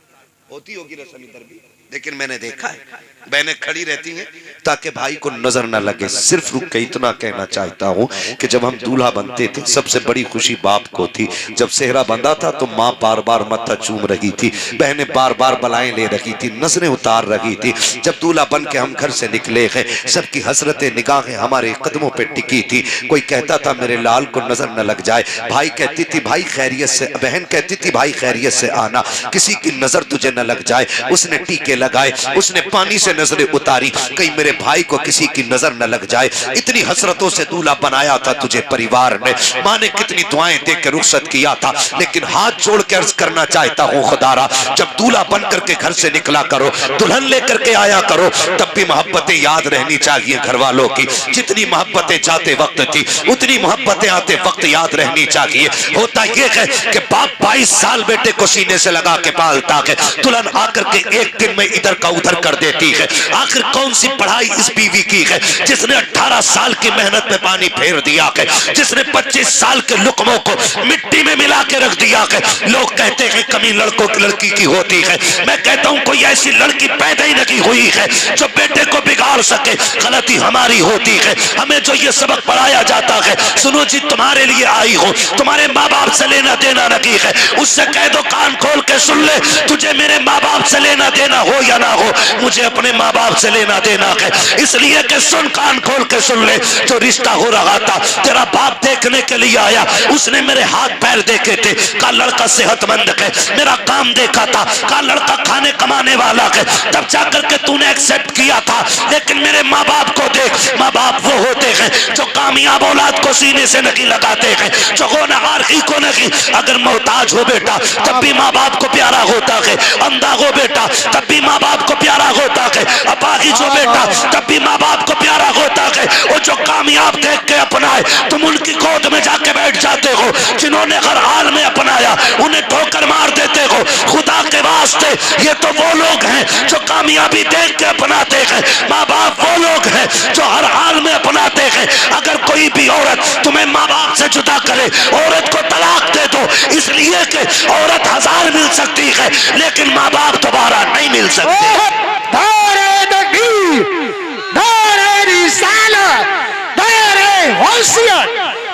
Speaker 1: होती होगी रस्म इधर भी, लेकिन मैंने देखा है बहनें खड़ी रहती हैं ताकि भाई को नजर न लगे। सिर्फ रुक के इतना कहना चाहता हूं कि जब हम दूल्हा बनते थे सबसे बड़ी खुशी बाप को थी। जब सेहरा बंधा था तो माँ बार बार मत्था चूम रही थी, बहनें बार बार बलाएं ले रही थी, नजरें उतार रही थी। जब दूल्हा बन के हम घर से निकले हैं, सबकी हसरतें निगाहें हमारे कदमों पर टिकी थी। कोई कहता था मेरे लाल को नजर न लग जाए, भाई कहती थी भाई खैरियत से, बहन कहती थी भाई खैरियत से आना, किसी की नजर तुझे न लग जाए। उसने टीके लगाए, उसने पानी से नजरें उतारी, कहीं मेरे भाई को किसी की नजर न लग जाए। इतनी हसरतों से दूल्हा बनाया था तुझे परिवार ने, माँ ने कितनी दुआएं दे के रुखसत किया था। लेकिन हाथ जोड़ के अर्ज करना चाहता हूँ खुदारा, जब दूल्हा बन करके घर से निकला करो, दुल्हन लेकर के आया करो, तब भी मोहब्बतें याद रहनी चाहिए घर वालों की। जितनी मोहब्बतें जाते वक्त थी उतनी मोहब्बतें आते वक्त याद रहनी चाहिए। होता यह है कि बाप 22 साल बेटे को सीने से लगा के पालता है, दुल्हन आकर के एक दिन में इधर का उधर कर देती है। आखिर कौन सी पढ़ाई इस बीवी की है जिसने 18 साल की मेहनत में पानी फेर दिया है, जिसने 25 साल के लुकमों को मिट्टी में मिला के रख दिया है। लोग कहते हैं कमी लड़कों की लड़की की होती है, मैं कहता हूं कोई ऐसी लड़की पैदा ही नहीं हुई है जो बेटे को बिगाड़ सके। गलती हमारी होती है, हमें जो ये सबक पढ़ाया जाता है, सुनो जी तुम्हारे लिए आई हो, तुम्हारे माँ बाप से लेना देना नहीं है, उससे कह दो कान खोल के सुन ले, तुझे मेरे माँ बाप से लेना देना हो या ना हो, मुझे अपने माँ बाप से लेना देना है। इसलिए कि सुन, कान खोल के सुन ले, जो रिश्ता हो रहा था तेरा बाप देखने के लिए आया, उसने मेरे हाथ पैर देखे थे, का लड़का सेहतमंद है, मेरा काम देखा था, का लड़का खाने कमाने वाला है, तब जाकर के तूने एक्सेप्ट किया था। लेकिन मेरे माँ बाप को देख, माँ बाप वो होते हैं जो कामयाब औलाद को सीने से नहीं लगाते हैं, जो गुनहगार ही को नहीं। अगर मोहताज हो बेटा तब भी माँ बाप को प्यारा होता है, अंधा हो बेटा तब भी माँ बाप को प्यारा होता है, अपाहिज हो बेटा तब भी माँ बाप को प्यारा होता है। और जो कामयाब देख के अपनाए तुम उनकी गोद में जाके बैठ जाते हो, जिन्होंने हर हाल में अपनाया उन्हें ठोकर मार देते हो। खुदा के वास्ते ये तो वो लोग हैं जो कामयाबी देख के अपनाते हैं, माँ बाप वो लोग हैं जो हर हाल में अपनाते हैं। अगर कोई भी औरत तुम्हें माँ बाप से जुदा करे, औरत को तलाक दे दो, इसलिए कि औरत 1000 मिल सकती है लेकिन माँ बाप दोबारा नहीं मिल सकते।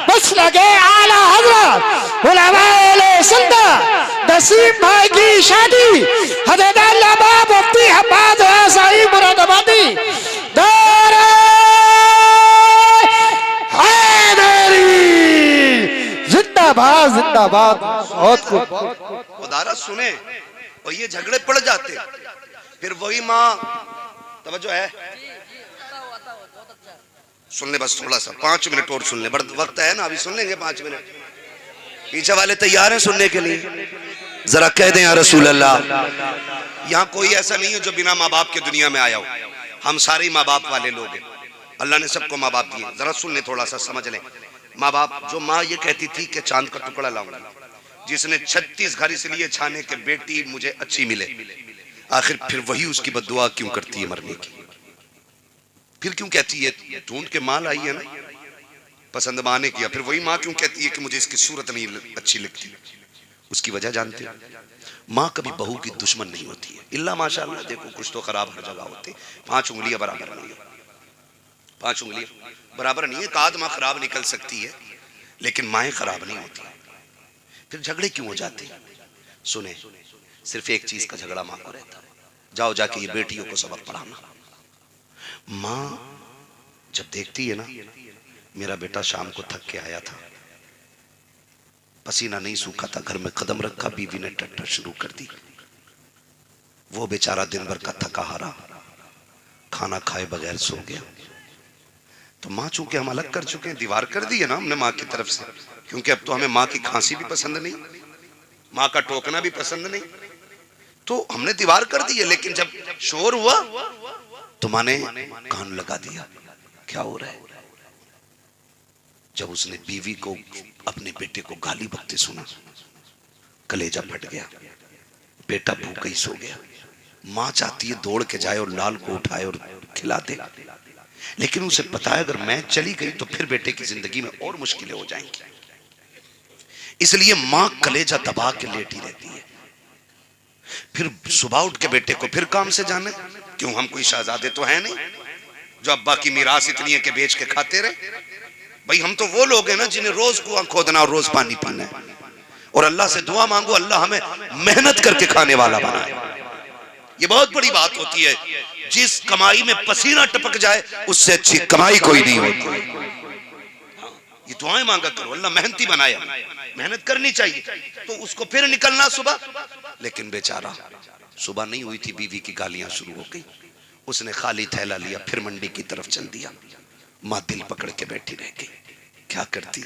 Speaker 2: बस लगे आला हजरत उलमाए सुन्नत नसीम भाई की शादी हजरत अल्लामा मुफ्ती हम्माद साहिब मुरादाबादी दारे हैदरी जिंदाबाद जिंदाबाद। बहुत खूब
Speaker 1: खुदारा सुने, और ये झगड़े पड़ जाते, फिर वही माँ, तवज्जो है, सुन ले बस थोड़ा सा 5 मिनट और सुन ले, वक्त है ना अभी, सुन लेंगे 5 मिनट। पीछे वाले तैयार हैं सुनने के लिए? जरा कह दें या रसूल अल्लाह। यहाँ कोई ऐसा नहीं है जो बिना माँ बाप के दुनिया में आया हो, हम सारे माँ बाप वाले लोग हैं, अल्लाह ने सबको माँ बाप दिए। जरा सुन ले, थोड़ा सा समझ लें। माँ बाप, जो माँ ये कहती थी कि चांद का टुकड़ा लाऊंगा, जिसने 36 घर इसलिए छाने के बेटी मुझे अच्छी मिले, आखिर फिर वही उसकी बद्दुआ क्यों करती है मरने की? फिर क्यों कहती है ढूंढ के माँ लाई है ना, पसंद माँ ने किया, फिर वही माँ क्यों कहती है कि मुझे इसकी सूरत नहीं अच्छी लगती? उसकी वजह जानते हो? माँ कभी बहू की दुश्मन नहीं होती है, इल्ला माशाअल्लाह। देखो कुछ तो खराब हर जगह होते, 5 उंगलियां बराबर नहीं है, 5 उंगलियां बराबर नहीं है। एक आध माँ खराब निकल सकती है, लेकिन माएँ खराब नहीं होती। फिर झगड़े क्यों हो जाते? सुने, सिर्फ एक चीज का झगड़ा माँ को रहता है, जाओ जाके ये बेटियों को सबक पढ़ाना। माँ जब देखती है ना, मेरा बेटा शाम को थक के आया था, पसीना नहीं सूखा था, घर में कदम रखा, बीवी ने टट्टर शुरू कर दी, वो बेचारा दिन भर का थका हारा खाना खाए बगैर सो गया। तो माँ, चूंकि हम अलग कर चुके हैं, दीवार कर दी है ना हमने माँ की तरफ से, क्योंकि अब तो हमें माँ की खांसी भी पसंद नहीं, माँ का टोकना भी पसंद नहीं, तो हमने दीवार कर दी है। लेकिन जब शोर हुआ तो माँ ने कान लगा दिया, क्या हो रहा है? जब उसने बीवी को, अपने बेटे को गाली बकते सुना, कलेजा फट गया, बेटा भूखा ही सो गया। माँ चाहती है दौड़ के जाए और लाल को उठाए और खिला दे, लेकिन उसे पता है अगर मैं चली गई तो फिर बेटे की जिंदगी में और मुश्किलें हो जाएंगी। इसलिए माँ कलेजा दबा के लेटी रहती है। फिर सुबह उठ के बेटे को फिर काम से जाने, क्यों हम कोई शहजादे तो है नहीं जो अब्बा की मीरास इतनी है कि बेच के खाते रहे। भाई हम तो वो लोग हैं ना जिन्हें रोज कुआं खोदना और रोज पानी पीना है, और अल्लाह से दुआ मांगो अल्लाह हमें मेहनत करके खाने वाला बनाए। ये बहुत बड़ी बात होती है, जिस कमाई में पसीना टपक जाए उससे अच्छी कमाई कोई नहीं होती। ये दुआएं मांगा करो, अल्लाह मेहनती बनाया, मेहनत करनी चाहिए। तो उसको फिर निकलना सुबह, लेकिन बेचारा सुबह नहीं हुई थी, बीवी की गालियां शुरू हो गई। उसने खाली थैला लिया, फिर मंडी की तरफ चल दिया। माँ दिल पकड़ के बैठी रह गई, क्या करती,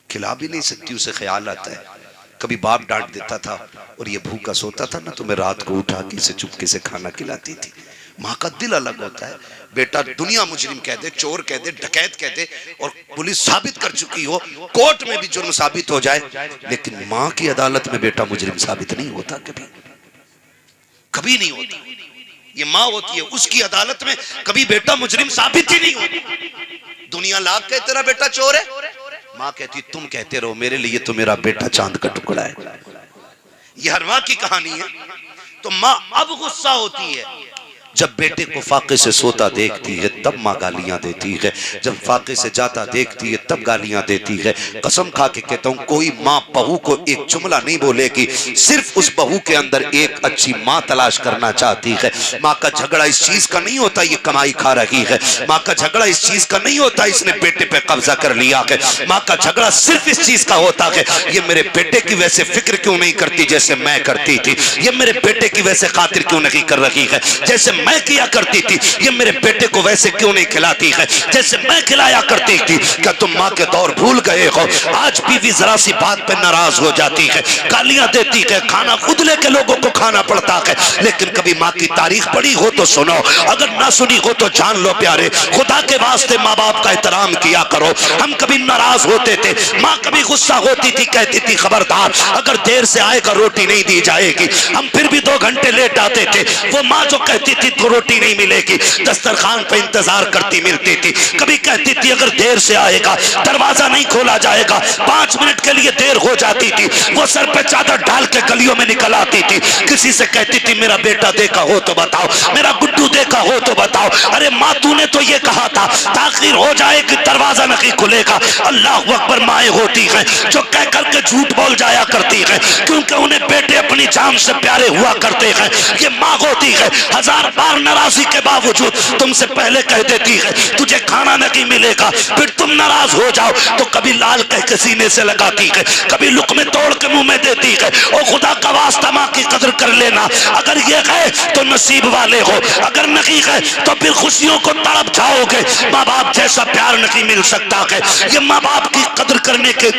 Speaker 1: खिला भी नहीं सकती। उसे ख्याल आता है, कभी बाप डांट देता था और ये भूखा सोता था ना, तो मैं रात को उठा के इसे चुपके से खाना खिलाती थी। माँ का दिल अलग होता है। बेटा दुनिया मुजरिम कह दे, चोर कह दे, डकैत कह दे, और पुलिस साबित कर चुकी हो, कोर्ट में भी जुर्म साबित हो जाए, लेकिन माँ की अदालत में बेटा मुजरिम साबित नहीं होता, कभी कभी नहीं होता। ये माँ होती है, उसकी अदालत में कभी बेटा मुजरिम साबित ही नहीं होता। दुनिया लाख कहे तेरा बेटा चोर है, माँ कहती तुम कहते रहो, मेरे लिए तो मेरा बेटा चांद का टुकड़ा है। ये हर माँ की कहानी है। तो माँ अब गुस्सा होती है, जब बेटे को फाके से सोता देखती है तब माँ गालियां देती है, जब फाके से जाता देखती है तब गालियां देती है। कसम खा के कहता हूँ, कोई माँ बहू को एक जुमला नहीं बोलेगी, सिर्फ उस बहू के अंदर एक अच्छी माँ तलाश करना चाहती है। माँ का झगड़ा इस चीज का नहीं होता ये कमाई खा रही है, माँ का झगड़ा इस चीज का नहीं होता इसने बेटे पे कब्जा कर लिया है। माँ का झगड़ा सिर्फ इस चीज का होता है, ये मेरे बेटे की वैसे फिक्र क्यों नहीं करती जैसे मैं करती थी, ये मेरे बेटे की वैसे खातिर क्यों नहीं कर रही है जैसे मैं किया करती थी, ये मेरे बेटे को वैसे क्यों नहीं खिलाती है जैसे मैं खिलाया करती थी। क्या तुम माँ के दौर भूल गए हो? आज बीवी जरा सी बात पे नाराज हो जाती है, गालियां देती है, खाना खुद लेके लोगों को खाना पड़ता है, लेकिन कभी माँ की तारीफ पढ़ी हो तो सुनो, अगर ना सुनी हो तो जान लो प्यारे, खुदा के वास्ते माँ बाप का एहतराम किया करो। हम कभी नाराज होते थे, माँ कभी गुस्सा होती थी, कहती थी खबरदार अगर देर से आएगा रोटी नहीं दी जाएगी। हम फिर भी 2 घंटे लेट आते थे, वो माँ जो कहती थी तो रोटी नहीं मिलेगी, दस्तरखान पे इंतजार करती मिलती थी। कभी कहती थी अगर देर से आएगा दरवाजा नहीं खोला जाएगा, 5 मिनट के लिए देर हो जाती थी, वो सर पे चादर डाल के गलियों में निकल आती थी। किसी से कहती थी मेरा बेटा देखा हो तो बताओ, मेरा गुड्डू देखा हो तो बताओ। अरे माँ तूने तो ये कहा था ताखिर हो जाएगी दरवाजा नहीं खुलेगा। अल्लाह अकबर, माएँ होती हैं जो कह करके झूठ बोल जाया करती है, क्योंकि उन्हें बेटे अपनी जान से प्यारे हुआ करते हैं। ये माँ होती है, 1000 बार नाराजगी के बावजूद तुमसे पहले कह देती है तुझे खाना नहीं मिलेगा, फिर तुम नाराज हो जाओ तो कभी लाल कह के सीने से लगाती है, कभी लुकमे तोड़ के मुंह में देती है। ओ खुदा का वास्ता माँ की कदर कर लेना, अगर ये है तो नसीब वाले हो, अगर नहीं है तो फिर खुशियों को तड़प जाओगे। माँ बाप जैसा प्यार नहीं मिल सकता है, ये माँ बाप की कदर करने के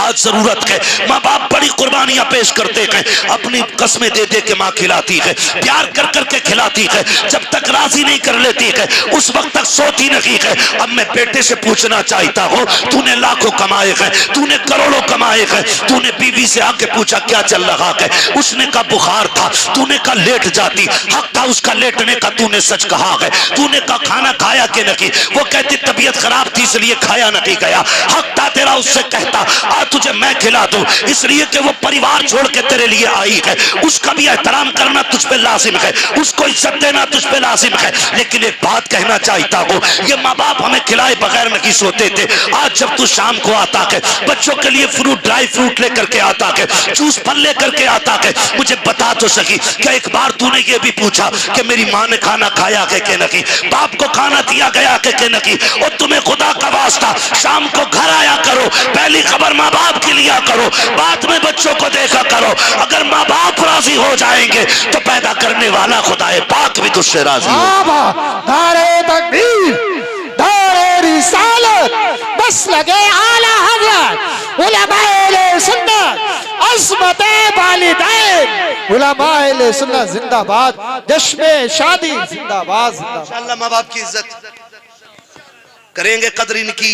Speaker 1: आज जरूरत है। माँ बाप बड़ी कुर्बानियां पेश करते हैं, अपनी कस्में दे दे के माँ खिलाती है, प्यार कर करके खिलाती है, जब तक राजी नहीं कर लेती है उस वक्त तक सोती नहीं है। अब मैं बेटे से पूछना चाहता हूँ, तूने लाखों कमाए हैं, तूने करोड़ों कमाए हैं, तूने बीवी से आके पूछा क्या चल रहा है? उसने कहा बुखार था, तूने कहा लेट जाती, हक था उसका लेटने का, तूने सच कहा है। तूने कहा खाना खाया कि नहीं, वो कहती तबीयत खराब थी इसलिए खाया नहीं गया, हक था तेरा उससे कहता। आज तुझे मैं खिला दूं, इसलिए कि वो परिवार छोड़ के तेरे लिए आई है, उसका भी एहतराम करना तुझ पे लाजिम है, उसको इज्जत देना तुझ पे लाजिम है। लेकिन एक बात कहना चाहता हूँ, ये माँ बाप हमें खिलाए बगैर नहीं सोते थे। आज जब तू शाम को आता है, बच्चों के लिए फ्रूट, ड्राई फ्रूट लेकर के आता है, जूस फल लेकर के आता है, मुझे बता तो सकी क्या एक बार तूने ये भी पूछा कि मेरी माँ ने खाना खाया है कि नहीं, बाप को खाना दिया गया है कि नहीं? और तुम्हें खुदा का वास्ता शाम को घर आया करो, पहली खबर माँ बाप की लिया करो, बाद में बच्चों को देखा करो। अगर माँ बाप राजी हो जाएंगे तो पैदा करने वाला खुदाए पाक भी तुझसे राजी हो।
Speaker 2: दारे तकबीर, दारे रिसालत, बस लगे आला हज़रत, उलमाए सुन्नत, अज़मते वालिदैन, उलमाए सुन्नत जिंदाबाद, जश्न शादी जिंदाबाद जिंदाबाद।
Speaker 1: इंशाअल्लाह माँ बाप की इज्जत करेंगे, कदर इनकी,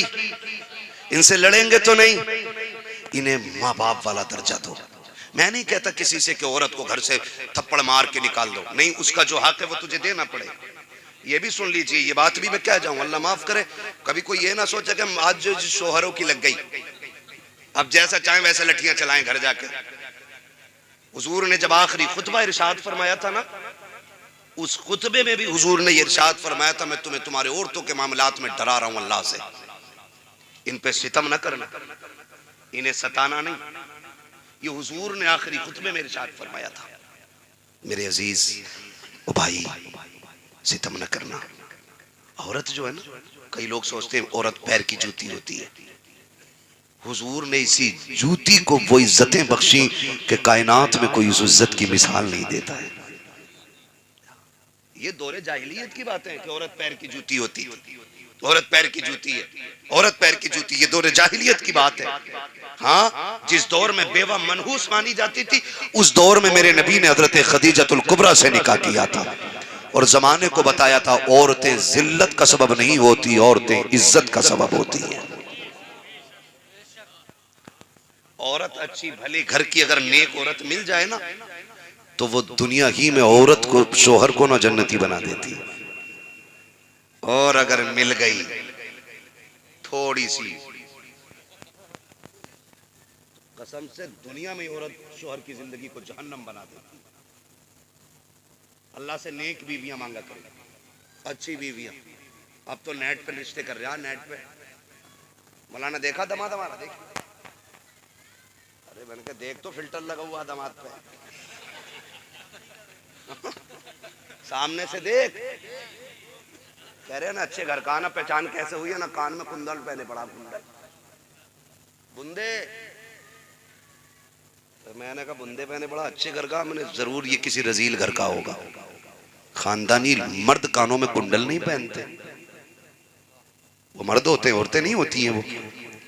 Speaker 1: इनसे लड़ेंगे तो नहीं, इन्हें माँ बाप वाला दर्जा दो। मैं नहीं कहता किसी से कि औरत को घर से थप्पड़ मार के निकाल दो, नहीं, उसका जो हक है वो तुझे देना पड़े। ये भी सुन लीजिए, ये बात भी मैं कह जाऊं, अल्लाह माफ करे, कभी कोई ये ना सोचे कि आज जो शोहरों की लग गई, अब जैसा चाहे वैसे लठियां चलाएं घर जाके। हुजूर ने जब आखिरी खुतबा इरशाद फरमाया था ना, उस खुतबे में भी हुजूर ने इरशाद फरमाया था, मैं तुम्हें तुम्हारे औरतों के मामलात में डरा रहा हूं अल्लाह से, इन पे सितम न करना, इन्हें सताना नहीं। ये हुजूर ने आखिरी खुतबे में इरशाद फरमाया था। मेरे अजीज ओ भाई, सितम न करना। औरत जो है ना, कई लोग सोचते हैं औरत पैर की जूती होती है। हुजूर ने इसी जूती को वो इज्जतें बख्शी कि कायनात में कोई उस इज्जत की मिसाल नहीं देता है। ये दौरे जाहिलियत की बातें हैं कि औरत पैर की जूती होती है, औरत पैर की जूती है, औरत पैर की जूती, ये दौरे जाहिलियत की बात है। हाँ, जिस दौर में बेवा मनहूस मानी जाती थी, उस दौर में मेरे नबी ने हजरत खदीजतुल कुबरा से निकाह किया था और जमाने को बताया था औरतें जिल्लत का सबब नहीं होती, औरतें इज्जत का सबब होती है। औरत अच्छी भली घर की अगर नेक औरत मिल जाए ना, तो वो दुनिया ही में औरत को, शोहर को ना जन्नती बना देती है। और अगर मिल गई थोड़ी सी, कसम से दुनिया में औरत शोहर की जिंदगी को जहन्नम बना देती। अल्लाह से नेक बीवियां मांगा करें, अच्छी बीवियां। अब तो नेट पे रिश्ते कर रहा, नेट पे। मौलाना देखा दमाद हमारा? देख, अरे मैंने कहा देख तो फिल्टर लगा हुआ दमाद पे सामने से देख। कह रहे हैं ना अच्छे घर का, ना पहचान कैसे हुई है, ना कान में कुंडल पहने पड़ा, कुंडल बुंदे। तो मैंने कहा बुंदे पहने बड़ा अच्छे घर का, मैंने जरूर ये किसी रजील घर का होगा। खानदानी मर्द कानों में कुंडल नहीं पहनते, वो मर्द होते हैं, औरतें नहीं होती हैं वो।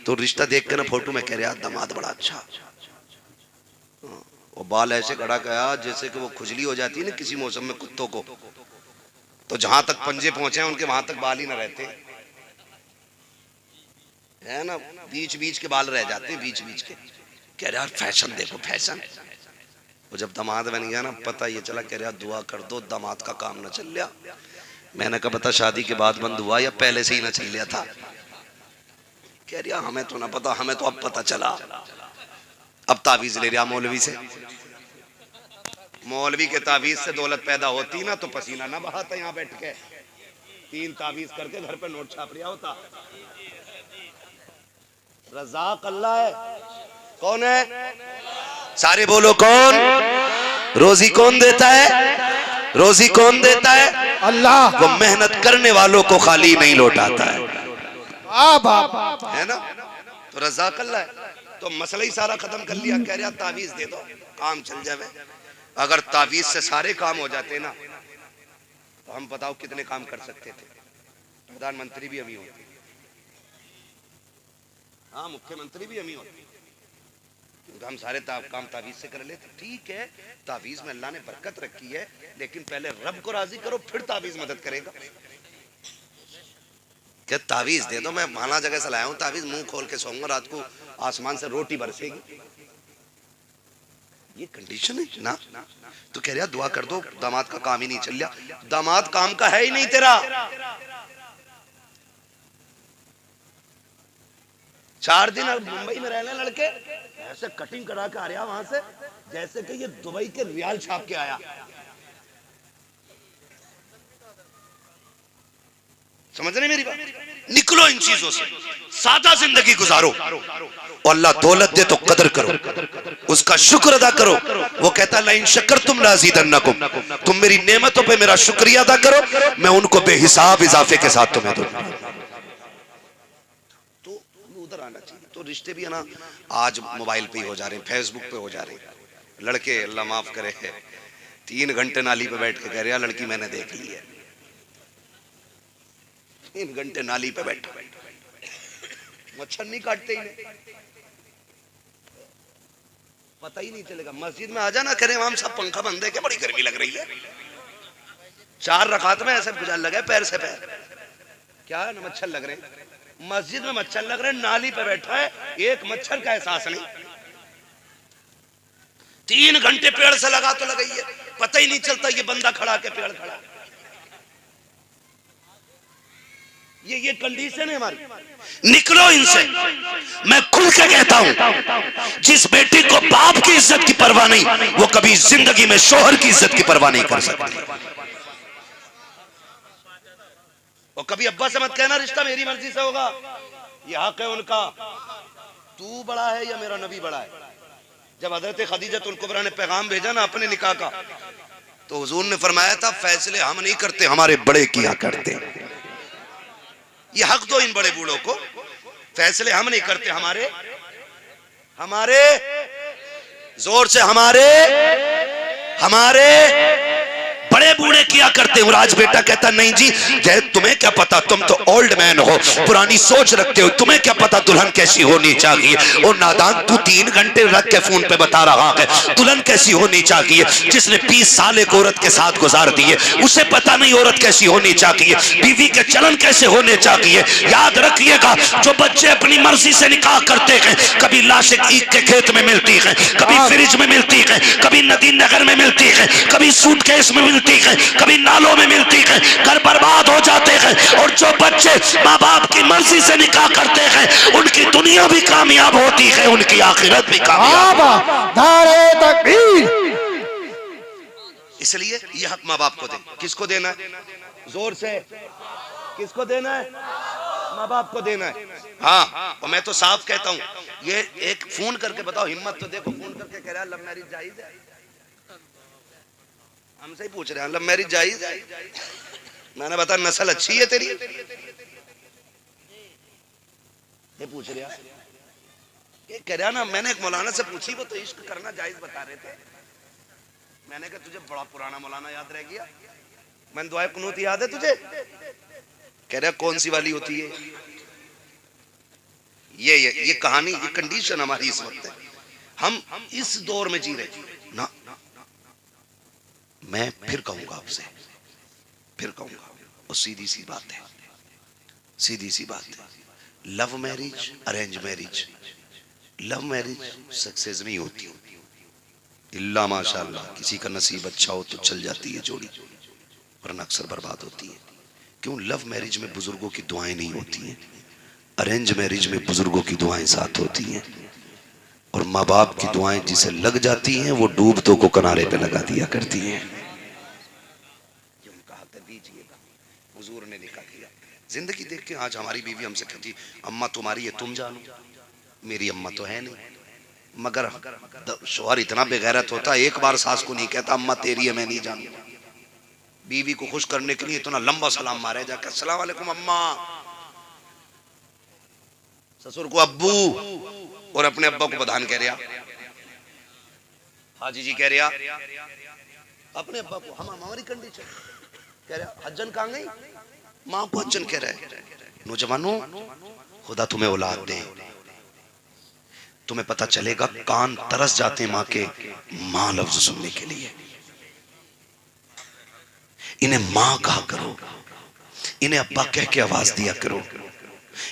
Speaker 1: तो रिश्ता देख कर ना फोटो में कह रहे दामाद बड़ा अच्छा, वो बाल ऐसे खड़ा गया जैसे कि वो खुजली हो जाती है ना किसी मौसम में कुत्तों को, तो जहां तक पंजे पहुंचे उनके वहां तक बाल ही ना रहते है ना, बीच बीच के बाल रह जाते हैं, बीच बीच के। कह रहे यार फैशन देखो, फैशन। वो जब दामाद बन गया ना, पता ये चला, कह रहा दुआ कर दो दामाद का काम ना चल लिया। मैंने कहा पता शादी के बाद बंद हुआ या पहले से ही ना चल लिया था? कह रहा हमें तो ना पता, हमें तो अब पता चला। अब तावीज ले रहा मौलवी से, मौलवी के तावीज से दौलत पैदा होती ना तो पसीना ना बहाता यहाँ बैठ के, 3 तावीज करके घर पे नोट छाप रहा होता। रज़ाक अल्लाह है। कौन है? सारे बोलो कौन? रोजी कौन देता है? रोजी कौन देता है?
Speaker 2: अल्लाह।
Speaker 1: वो मेहनत करने वालों को खाली नहीं लौटाता है, है ना? तो रज़ाक अल्लाह है। तो मसला ही सारा खत्म कर लिया। कह रहा तावीज दे दो काम चल जाए। अगर तावीज से सारे काम हो जाते ना तो हम बताओ कितने काम कर सकते थे। प्रधानमंत्री भी अमी होते, हाँ मुख्यमंत्री भी अमी होते, क्योंकि हम सारे काम तावीज से कर लेते। ठीक है, तावीज में अल्लाह ने बरकत रखी है, लेकिन पहले रब को राजी करो फिर तावीज मदद करेगा। क्या तावीज दे दो, मैं माना जगह से लाया हूं तावीज, मुंह खोल के सोऊंगा, रात को आसमान से रोटी बरसेगी, ये कंडीशन है ना। तो कह रहा दुआ कर दो, दामाद का काम ही नहीं चल रहा। दामाद काम का है ही नहीं तेरा, 4 दिन अब मुंबई में रहने लड़के ऐसे कटिंग करा के आ रहा वहां से जैसे कि ये दुबई के रियाल छाप के आया। समझ रहे मेरी बात? निकलो इन चीजों से, सादा जिंदगी गुजारो और अल्लाह दौलत दे तो कदर करो, उसका शुक्र अदा करो। वो कहता ला इन शक्कर तुम लाज़ीदन्नकुम, तुम मेरी नेमतों पे मेरा शुक्रिया अदा करो, मैं उनको बेहिसाब इजाफे के साथ तुम्हें दूंगा। तो उधर आना चाहिए। तो रिश्ते भी है ना आज मोबाइल पे ही हो जा रहे हैं, फेसबुक पे हो जा रहे हैं। लड़के अल्लाह माफ करे 3 घंटे नाली पे बैठ के कह रहे लड़की मैंने देख ली है। 3 घंटे नाली पे बैठा, मच्छर नहीं काटते ही नहीं, पता ही नहीं चलेगा। मस्जिद में आ जाना करे हम सब पंखा बंद है, क्या बड़ी गर्मी लग रही है। 4 रकात में ऐसे गुजार लगे पैर से पैर, क्या है ना मच्छर लग रहे हैं। मस्जिद में मच्छर लग रहे हैं, नाली पे बैठा है, एक मच्छर का एहसास नहीं। 3 घंटे पेड़ से लगा तो लगाई है, पता ही नहीं चलता ये बंदा खड़ा के पेड़ खड़ा। ये कंडीशन है हमारी। निकलो इनसे, मैं खुल के कहता हूं जिस बेटी को बाप की इज्जत की परवाह नहीं वो कभी जिंदगी में शोहर की इज्जत की परवाह नहीं कर सकती। और कभी अब्बा से मत कहना रिश्ता मेरी मर्जी से होगा, ये हक है उनका। तू बड़ा है या मेरा नबी बड़ा है? जब हजरत खदीजतुल कुबरा ने पैगाम भेजा ना अपने निकाह का, तो हुजूर ने फरमाया था फैसले हम नहीं करते, हमारे बड़े किया करते। ये हक दो इन बड़े बूढ़ों को, फैसले हम नहीं करते, हमारे जोर से हमारे बड़े बूढ़े किया करते हैं। राज बेटा कहता नहीं जी जय तुम्हें क्या पता, तुम तो ओल्ड मैन हो, पुरानी सोच रखते हो, तुम्हें क्या पता दुल्हन कैसी होनी चाहिए। और नादान तू 3 घंटे रख के फोन पे बता रहा है दुल्हन कैसी होनी चाहिए। जिसने 20 साल एक औरत के साथ गुजार दिए उसे पता नहीं औरत कैसी होनी चाहिए, बीवी के चलन कैसे होने चाहिए। याद रखिएगा जो बच्चे अपनी मर्जी से निकाह करते हैं, कभी लाशें ईख के खेत में मिलती है, कभी फ्रिज में मिलती है, कभी नदी नगर में मिलती है, कभी सूटकेस में मिलती है, कभी नालों में मिलती है, घर बर्बाद हो जाते हैं। और जो बच्चे माँ बाप की मर्जी से निकाह करते हैं उनकी दुनिया भी कामयाब होती है, उनकी आखिरत भी कामयाब।
Speaker 2: नारे तकबीर।
Speaker 1: इसलिए ये हक माँ बाप को दे। किसको देना है? जोर से किसको देना है? माँ बाप को देना है। हाँ, और मैं तो साफ कहता हूँ, ये एक फोन करके बताओ, हिम्मत तो देखो, फोन करके कह रहा है लव मैरिज जायज है। हमसे ही पूछ रहे हैं लव मैरिज जायज है। मैंने बता नस्ल अच्छी है तेरी, ये पूछ रहा, ये कह रहा ना। मैंने एक मौलाना से पूछी, वो तो इश्क करना जायज बता रहे थे। मैंने कहा तुझे बड़ा पुराना मौलाना याद रह गया। मैंने दुआए कुनूत याद है तुझे? कह रहा कौन सी वाली होती है? ये कहानी, ये कंडीशन हमारी इस वक्त है। हम इस दौर में जी रहे ना। मैं फिर कहूंगा आपसे, फिर कहूंगा, और सीधी सी बात है, सीधी सी बात है। Love marriage, arrange marriage, love marriage success नहीं होती इल्ला माशाअल्लाह। किसी का नसीब अच्छा हो तो चल जाती है जोड़ी, वरना अक्सर बर्बाद होती है। क्यों? लव मैरिज में बुजुर्गों की दुआएं नहीं होती हैं, अरेंज मैरिज में बुजुर्गों की दुआएं साथ होती हैं। और माँ बाप की दुआएं जिसे लग जाती हैं वो डूबतों को किनारे पे लगा दिया करती हैं। हुजूर ने निकाह किया, जिंदगी देख के आज हमारी बीवी हमसे कहती अम्मा तुम्हारी है तुम जानो, मेरी अम्मा तो है नहीं। मगर शौहर इतना बेगैरत होता है, एक बार सास को नहीं कहता अम्मा तेरी है मैं नहीं जानू। बीवी को खुश करने के लिए इतना लंबा सलाम मारे जाकर अस्सलाम वालेकुम अम्मा, ससुर को अब्बू, और अपने अब्बा को बधान कह रहा, हाजी जी कह रहा अपने अब्बा को। हम हमारी कंडीशन कह रहा हज्जन कहाँ गई, माँ को हज्जन कह रहा है। नौजवानों खुदा तुम्हें औलाद दे, तुम्हें पता चलेगा कान तरस जाते माँ के माँ लफ्ज सुनने के लिए। इन्हें माँ कहा करो, इन्हें अब्बा कह के आवाज दिया करो।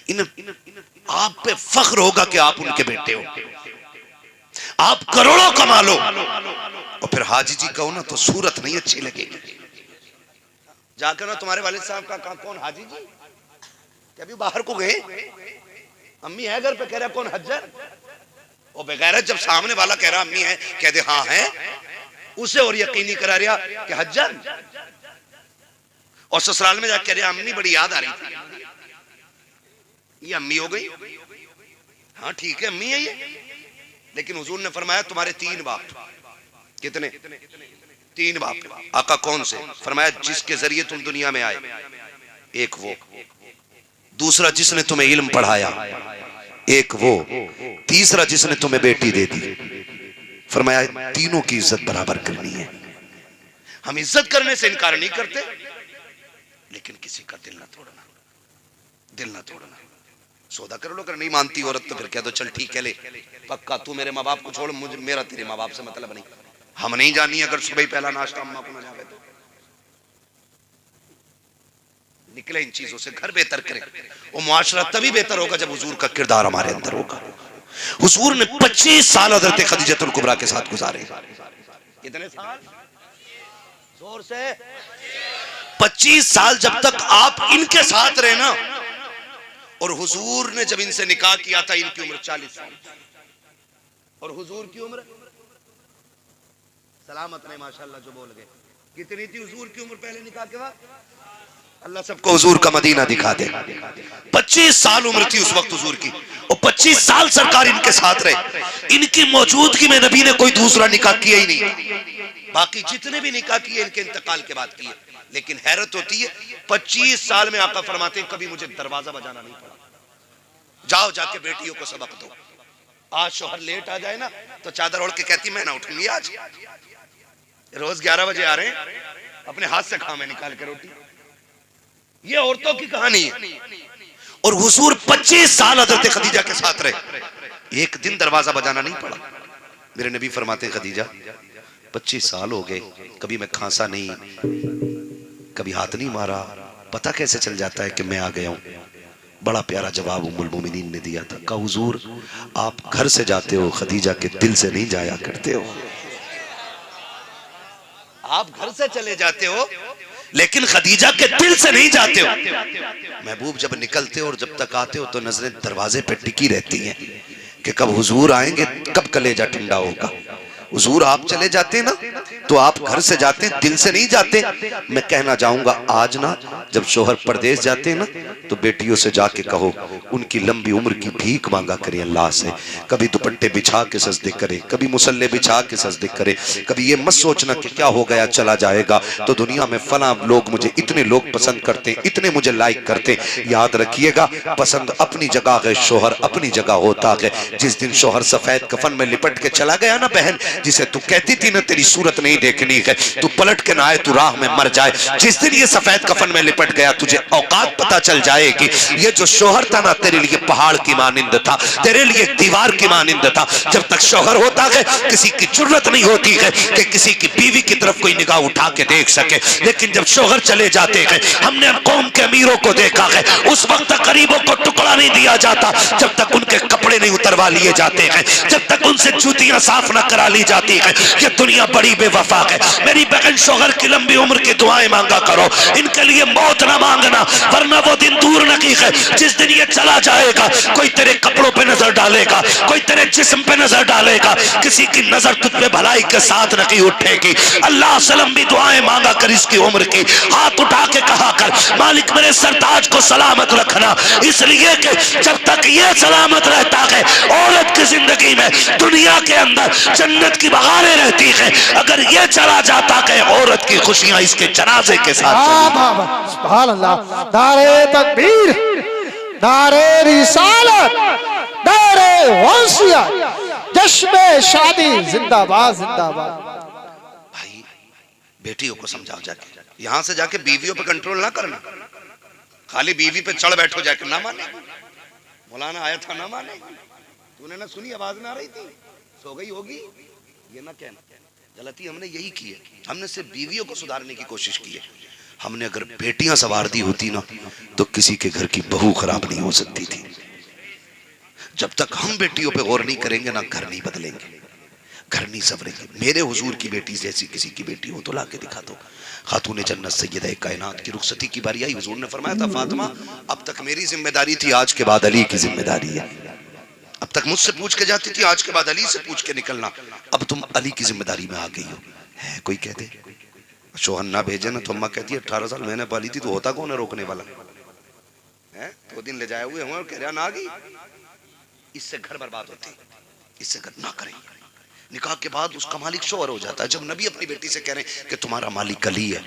Speaker 1: इन्हें आप पे फख्र होगा कि आप उनके बेटे हो। आप करोड़ों कमा लो और फिर हाजी जी कहो ना तो सूरत नहीं अच्छी लगेगी। जाकर ना तुम्हारे वालिद साहब का कौन हाजी जी, क्या अभी बाहर को गए? अम्मी है घर पे, कह रहा कौन हज्जर? और बगैरत जब सामने वाला कह रहा अम्मी है, कह दे हाँ है, उसे और यकीनी करा रहा कि हज्जर। और ससुराल में जाकर कह रहा अम्मी बड़ी याद आ रही थी, ये अम्मी हो गई। हाँ ठीक है अम्मी है ये, लेकिन हुजूर ने फरमाया तुम्हारे 3 बाप। कितने? 3 बाप। आका कौन से? फरमाया जिसके जरिए तुम दुनिया में आए, एक वो, दूसरा जिसने तुम्हें इल्म पढ़ाया, एक वो, तीसरा जिसने तुम्हें बेटी दे दी। फरमाया तीनों की इज्जत बराबर करनी है। हम इज्जत करने से इनकार नहीं करते, लेकिन किसी का दिल ना तोड़ना, दिल ना तोड़ना। सौदा कर लो, अगर नहीं मानती औरत तो फिर कह दो चल ठीक है ले, पक्का तू मेरे माँ बाप को छोड़, मुझे मेरा तेरे माँ बाप से मतलब नहीं। हम नहीं जानी अगर सुबह पहला नाश्ता अम्मा को ना जावे तो। निकले इन चीजों से, घर बेहतर करे। वो मुआशरा तभी बेहतर होगा जब हुजूर का किरदार हमारे अंदर होगा। हुजूर ने 25 साल हज़रत खदीजतुल कुबरा के साथ गुजारे। कितने साल? जोर से 25 साल। जब तक आप इनके साथ रहे ना, और हुजूर ने जब इनसे निकाह किया था इनकी उम्र 40 साल, और हुजूर की उम्र सलामत ने माशाल्लाह जो बोल गए, कितनी थी हुजूर की उम्र पहले निकाह के बाद? अल्लाह सबको हुजूर का मदीना दिखा दे। 25 साल उम्र थी उस वक्त हुजूर की, और 25 साल सरकार इनके साथ रहे। इनकी मौजूदगी में नबी ने कोई दूसरा निकाह किया ही नहीं। बाकी जितने भी निकाह किए इनके इंतकाल के बाद किए। लेकिन हैरत होती है 25 साल में आका फरमाते हैं कभी मुझे दरवाजा बजाना नहीं पड़ा। जाओ जाके बेटियों को सबक दो। आज शोहर लेट आ जाए ना तो चादर ओढ़ के कहती मैं ना उठूंगी आज, रोज 11 बजे आ रहे हैं, अपने हाथ से खाओ मैं निकाल के रोटी। ये औरतों की कहानी है। और हुजूर 25 साल हज़रत खदीजा के साथ रहे, एक दिन दरवाजा बजाना नहीं पड़ा। मेरे नबी फरमाते हैं खदीजा 25 साल हो गए, कभी मैं खांसा नहीं, कभी हाथ नहीं मारा, पता कैसे चल जाता है कि मैं आ गया हूं? बड़ा प्यारा जवाब उम्मुल मोमिनीन ने दिया था, कहा हुजूर आप घर से जाते हो, खदीजा के दिल से नहीं जाया करते हो। आप घर से चले जाते हो लेकिन खदीजा के दिल से नहीं जाते हो। महबूब जब निकलते हो और जब तक आते हो तो नजरें दरवाजे पे टिकी रहती हैं कि कब हुजूर आएंगे, कब कलेजा ठंडा होगा। हुजूर आप चले जाते ना तो आप घर से जाते, दिल से नहीं जाते। मैं कहना चाहूंगा आज ना जब शोहर परदेश जाते हैं ना तो बेटियों से जाके कहो उनकी लंबी उम्र की भीख मांगा करें अल्लाह से। कभी दुपट्टे बिछा के सजदे करे, कभी मुसल्ले बिछा के सजदे करे। कभी ये मत सोचना कि क्या हो गया चला जाएगा तो दुनिया में फला लोग मुझे इतने लोग पसंद करते, इतने मुझे लाइक करते। याद रखिएगा पसंद अपनी जगह है, शोहर अपनी जगह होता है। जिस दिन शोहर सफेद कफन में लिपट के चला गया ना बहन, जिसे तू कहती थी ना तेरी सूरत नहीं देखनी है, तू पलट के ना आए, तू राह में मर जाए, जिस दिन ये सफेद कफन में लिपट गया तुझे औकात पता चल जाएगी। ये जो शोहर था ना तेरे लिए पहाड़ की मानिंद था, तेरे लिए दीवार की मानिंद था। जब तक शोहर होता है किसी की जरूरत नहीं होती है कि किसी की बीवी की तरफ कोई निगाह उठा के देख सके। लेकिन जब शोहर चले जाते हैं, हमने कौम के अमीरों को देखा है, उस वक्त तक गरीबों को टुकड़ा नहीं दिया जाता जब तक उनके कपड़े नहीं उतरवा लिए जाते हैं, जब तक उनसे जूतियां साफ न करा ली जाती है। ये दुनिया बड़ी बेवफा है। मेरी बहन शोहर की लंबी उम्र की दुआएं मांगा करो, इनके लिए मौत ना मांगना, वरना वो दिन दूर नहीं है जिस दिन ये चला जाएगा। कोई तेरे कपड़ों पे नजर डालेगा, कोई तेरे जिस्म पे नजर डालेगा, किसी की नजर तुझ पे भलाई के साथ नहीं उठेगी। अल्लाह से लंबी दुआएं मांगा कर इसकी उम्र की, हाथ उठा के कहा कर मालिक मेरे सरताज को सलामत रखना, इसलिए कि जब तक ये सलामत रहता है औरत की जिंदगी में दुनिया के अंदर जन्नत की बहारें रहती है। अगर ये चला जाता है औरत की खुशियां इसके जनाजे के साथ।
Speaker 2: सुभान अल्लाह। नारे तकबीर, नारे रिसालत, नारे वसीयत, जश्न शादी जिंदाबाद जिंदाबाद।
Speaker 1: भाई बेटियों को समझाओ जाके, यहां से जाके बीवियों पे कंट्रोल ना करना। खाली बीवी पे चढ़ बैठो जाके, ना माने। मौलाना आया था ना माने, तूने ना सुनी, आवाज ना आ रही थी, सो गई होगी, ये ना कहना। गलती हमने यही की है, हमने सिर्फ बीवियों को सुधारने की कोशिश की है। हमने अगर बेटियां सवार दी होती ना तो किसी के घर की बहू खराब नहीं हो सकती थी। जब तक हम बेटियों पे गौर नहीं करेंगे ना घर नहीं बदलेंगे। घर नहीं संवरेगी। मेरे हुजूर की बेटी जैसी किसी की बेटी हो तो ला के दिखा दो। खातून जन्नत सैयदा कायनात की रुखसती की बारी आई। हुजूर ने फरमाया था, फातिमा अब तक मेरी जिम्मेदारी थी, आज के बाद अली की जिम्मेदारी है। अब तक मुझसे पूछ के जाती थी, आज के बाद अली से पूछ के निकलना। अब तुम अली की जिम्मेदारी में आ गई हो। है कोई कहते शोहर ना भेजे ना, तो अम्मा कहती है 18 साल मैंने पाली थी, तो होता कौन है रोकने वाला है? 2 दिन ले जाए हुए हैं और कह रहा ना आ गई। इससे घर बर्बाद होते, इससे घर ना करें। निकाह के बाद उसका मालिक शोहर हो जाता है। जब नबी अपनी बेटी से कह रहे हैं कि तुम्हारा मालिक अली है,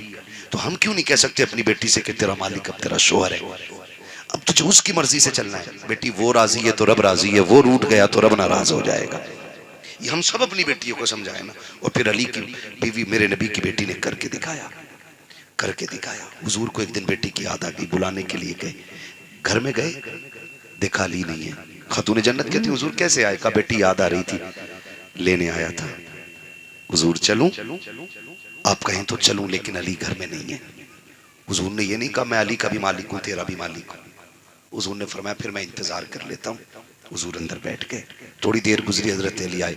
Speaker 1: तो हम क्यों नहीं कह सकते अपनी बेटी से कि तेरा मालिक अब तेरा शोहर है? अब तुझे उसकी मर्जी से चलना है। बेटी वो राजी है तो रब राजी है, वो रूठ गया तो रब नाराज हो जाएगा। ये हम सब अपनी बेटियों को समझाए ना। और फिर अली की बीवी मेरे नबी की बेटी ने करके दिखाया, करके दिखाया। हुजूर को एक दिन बेटी की याद आ गई, बुलाने के लिए गए। घर में गए, देखा अली नहीं है। खातून जन्नत कहती हुजूर कैसे आए? कहा बेटी याद आ रही थी, लेने आया था। हुजूर चलूं? आप कहें तो चलूं, लेकिन अली घर में नहीं है। हुजूर ने ये नहीं कहा मैं अली का भी मालिक हूं, तेरा भी मालिक हूं। हुजूर ने फरमाया फिर मैं इंतजार कर लेता हूं। हुजूर अंदर बैठ गए। थोड़ी देर गुजरी, हजरत अली आए।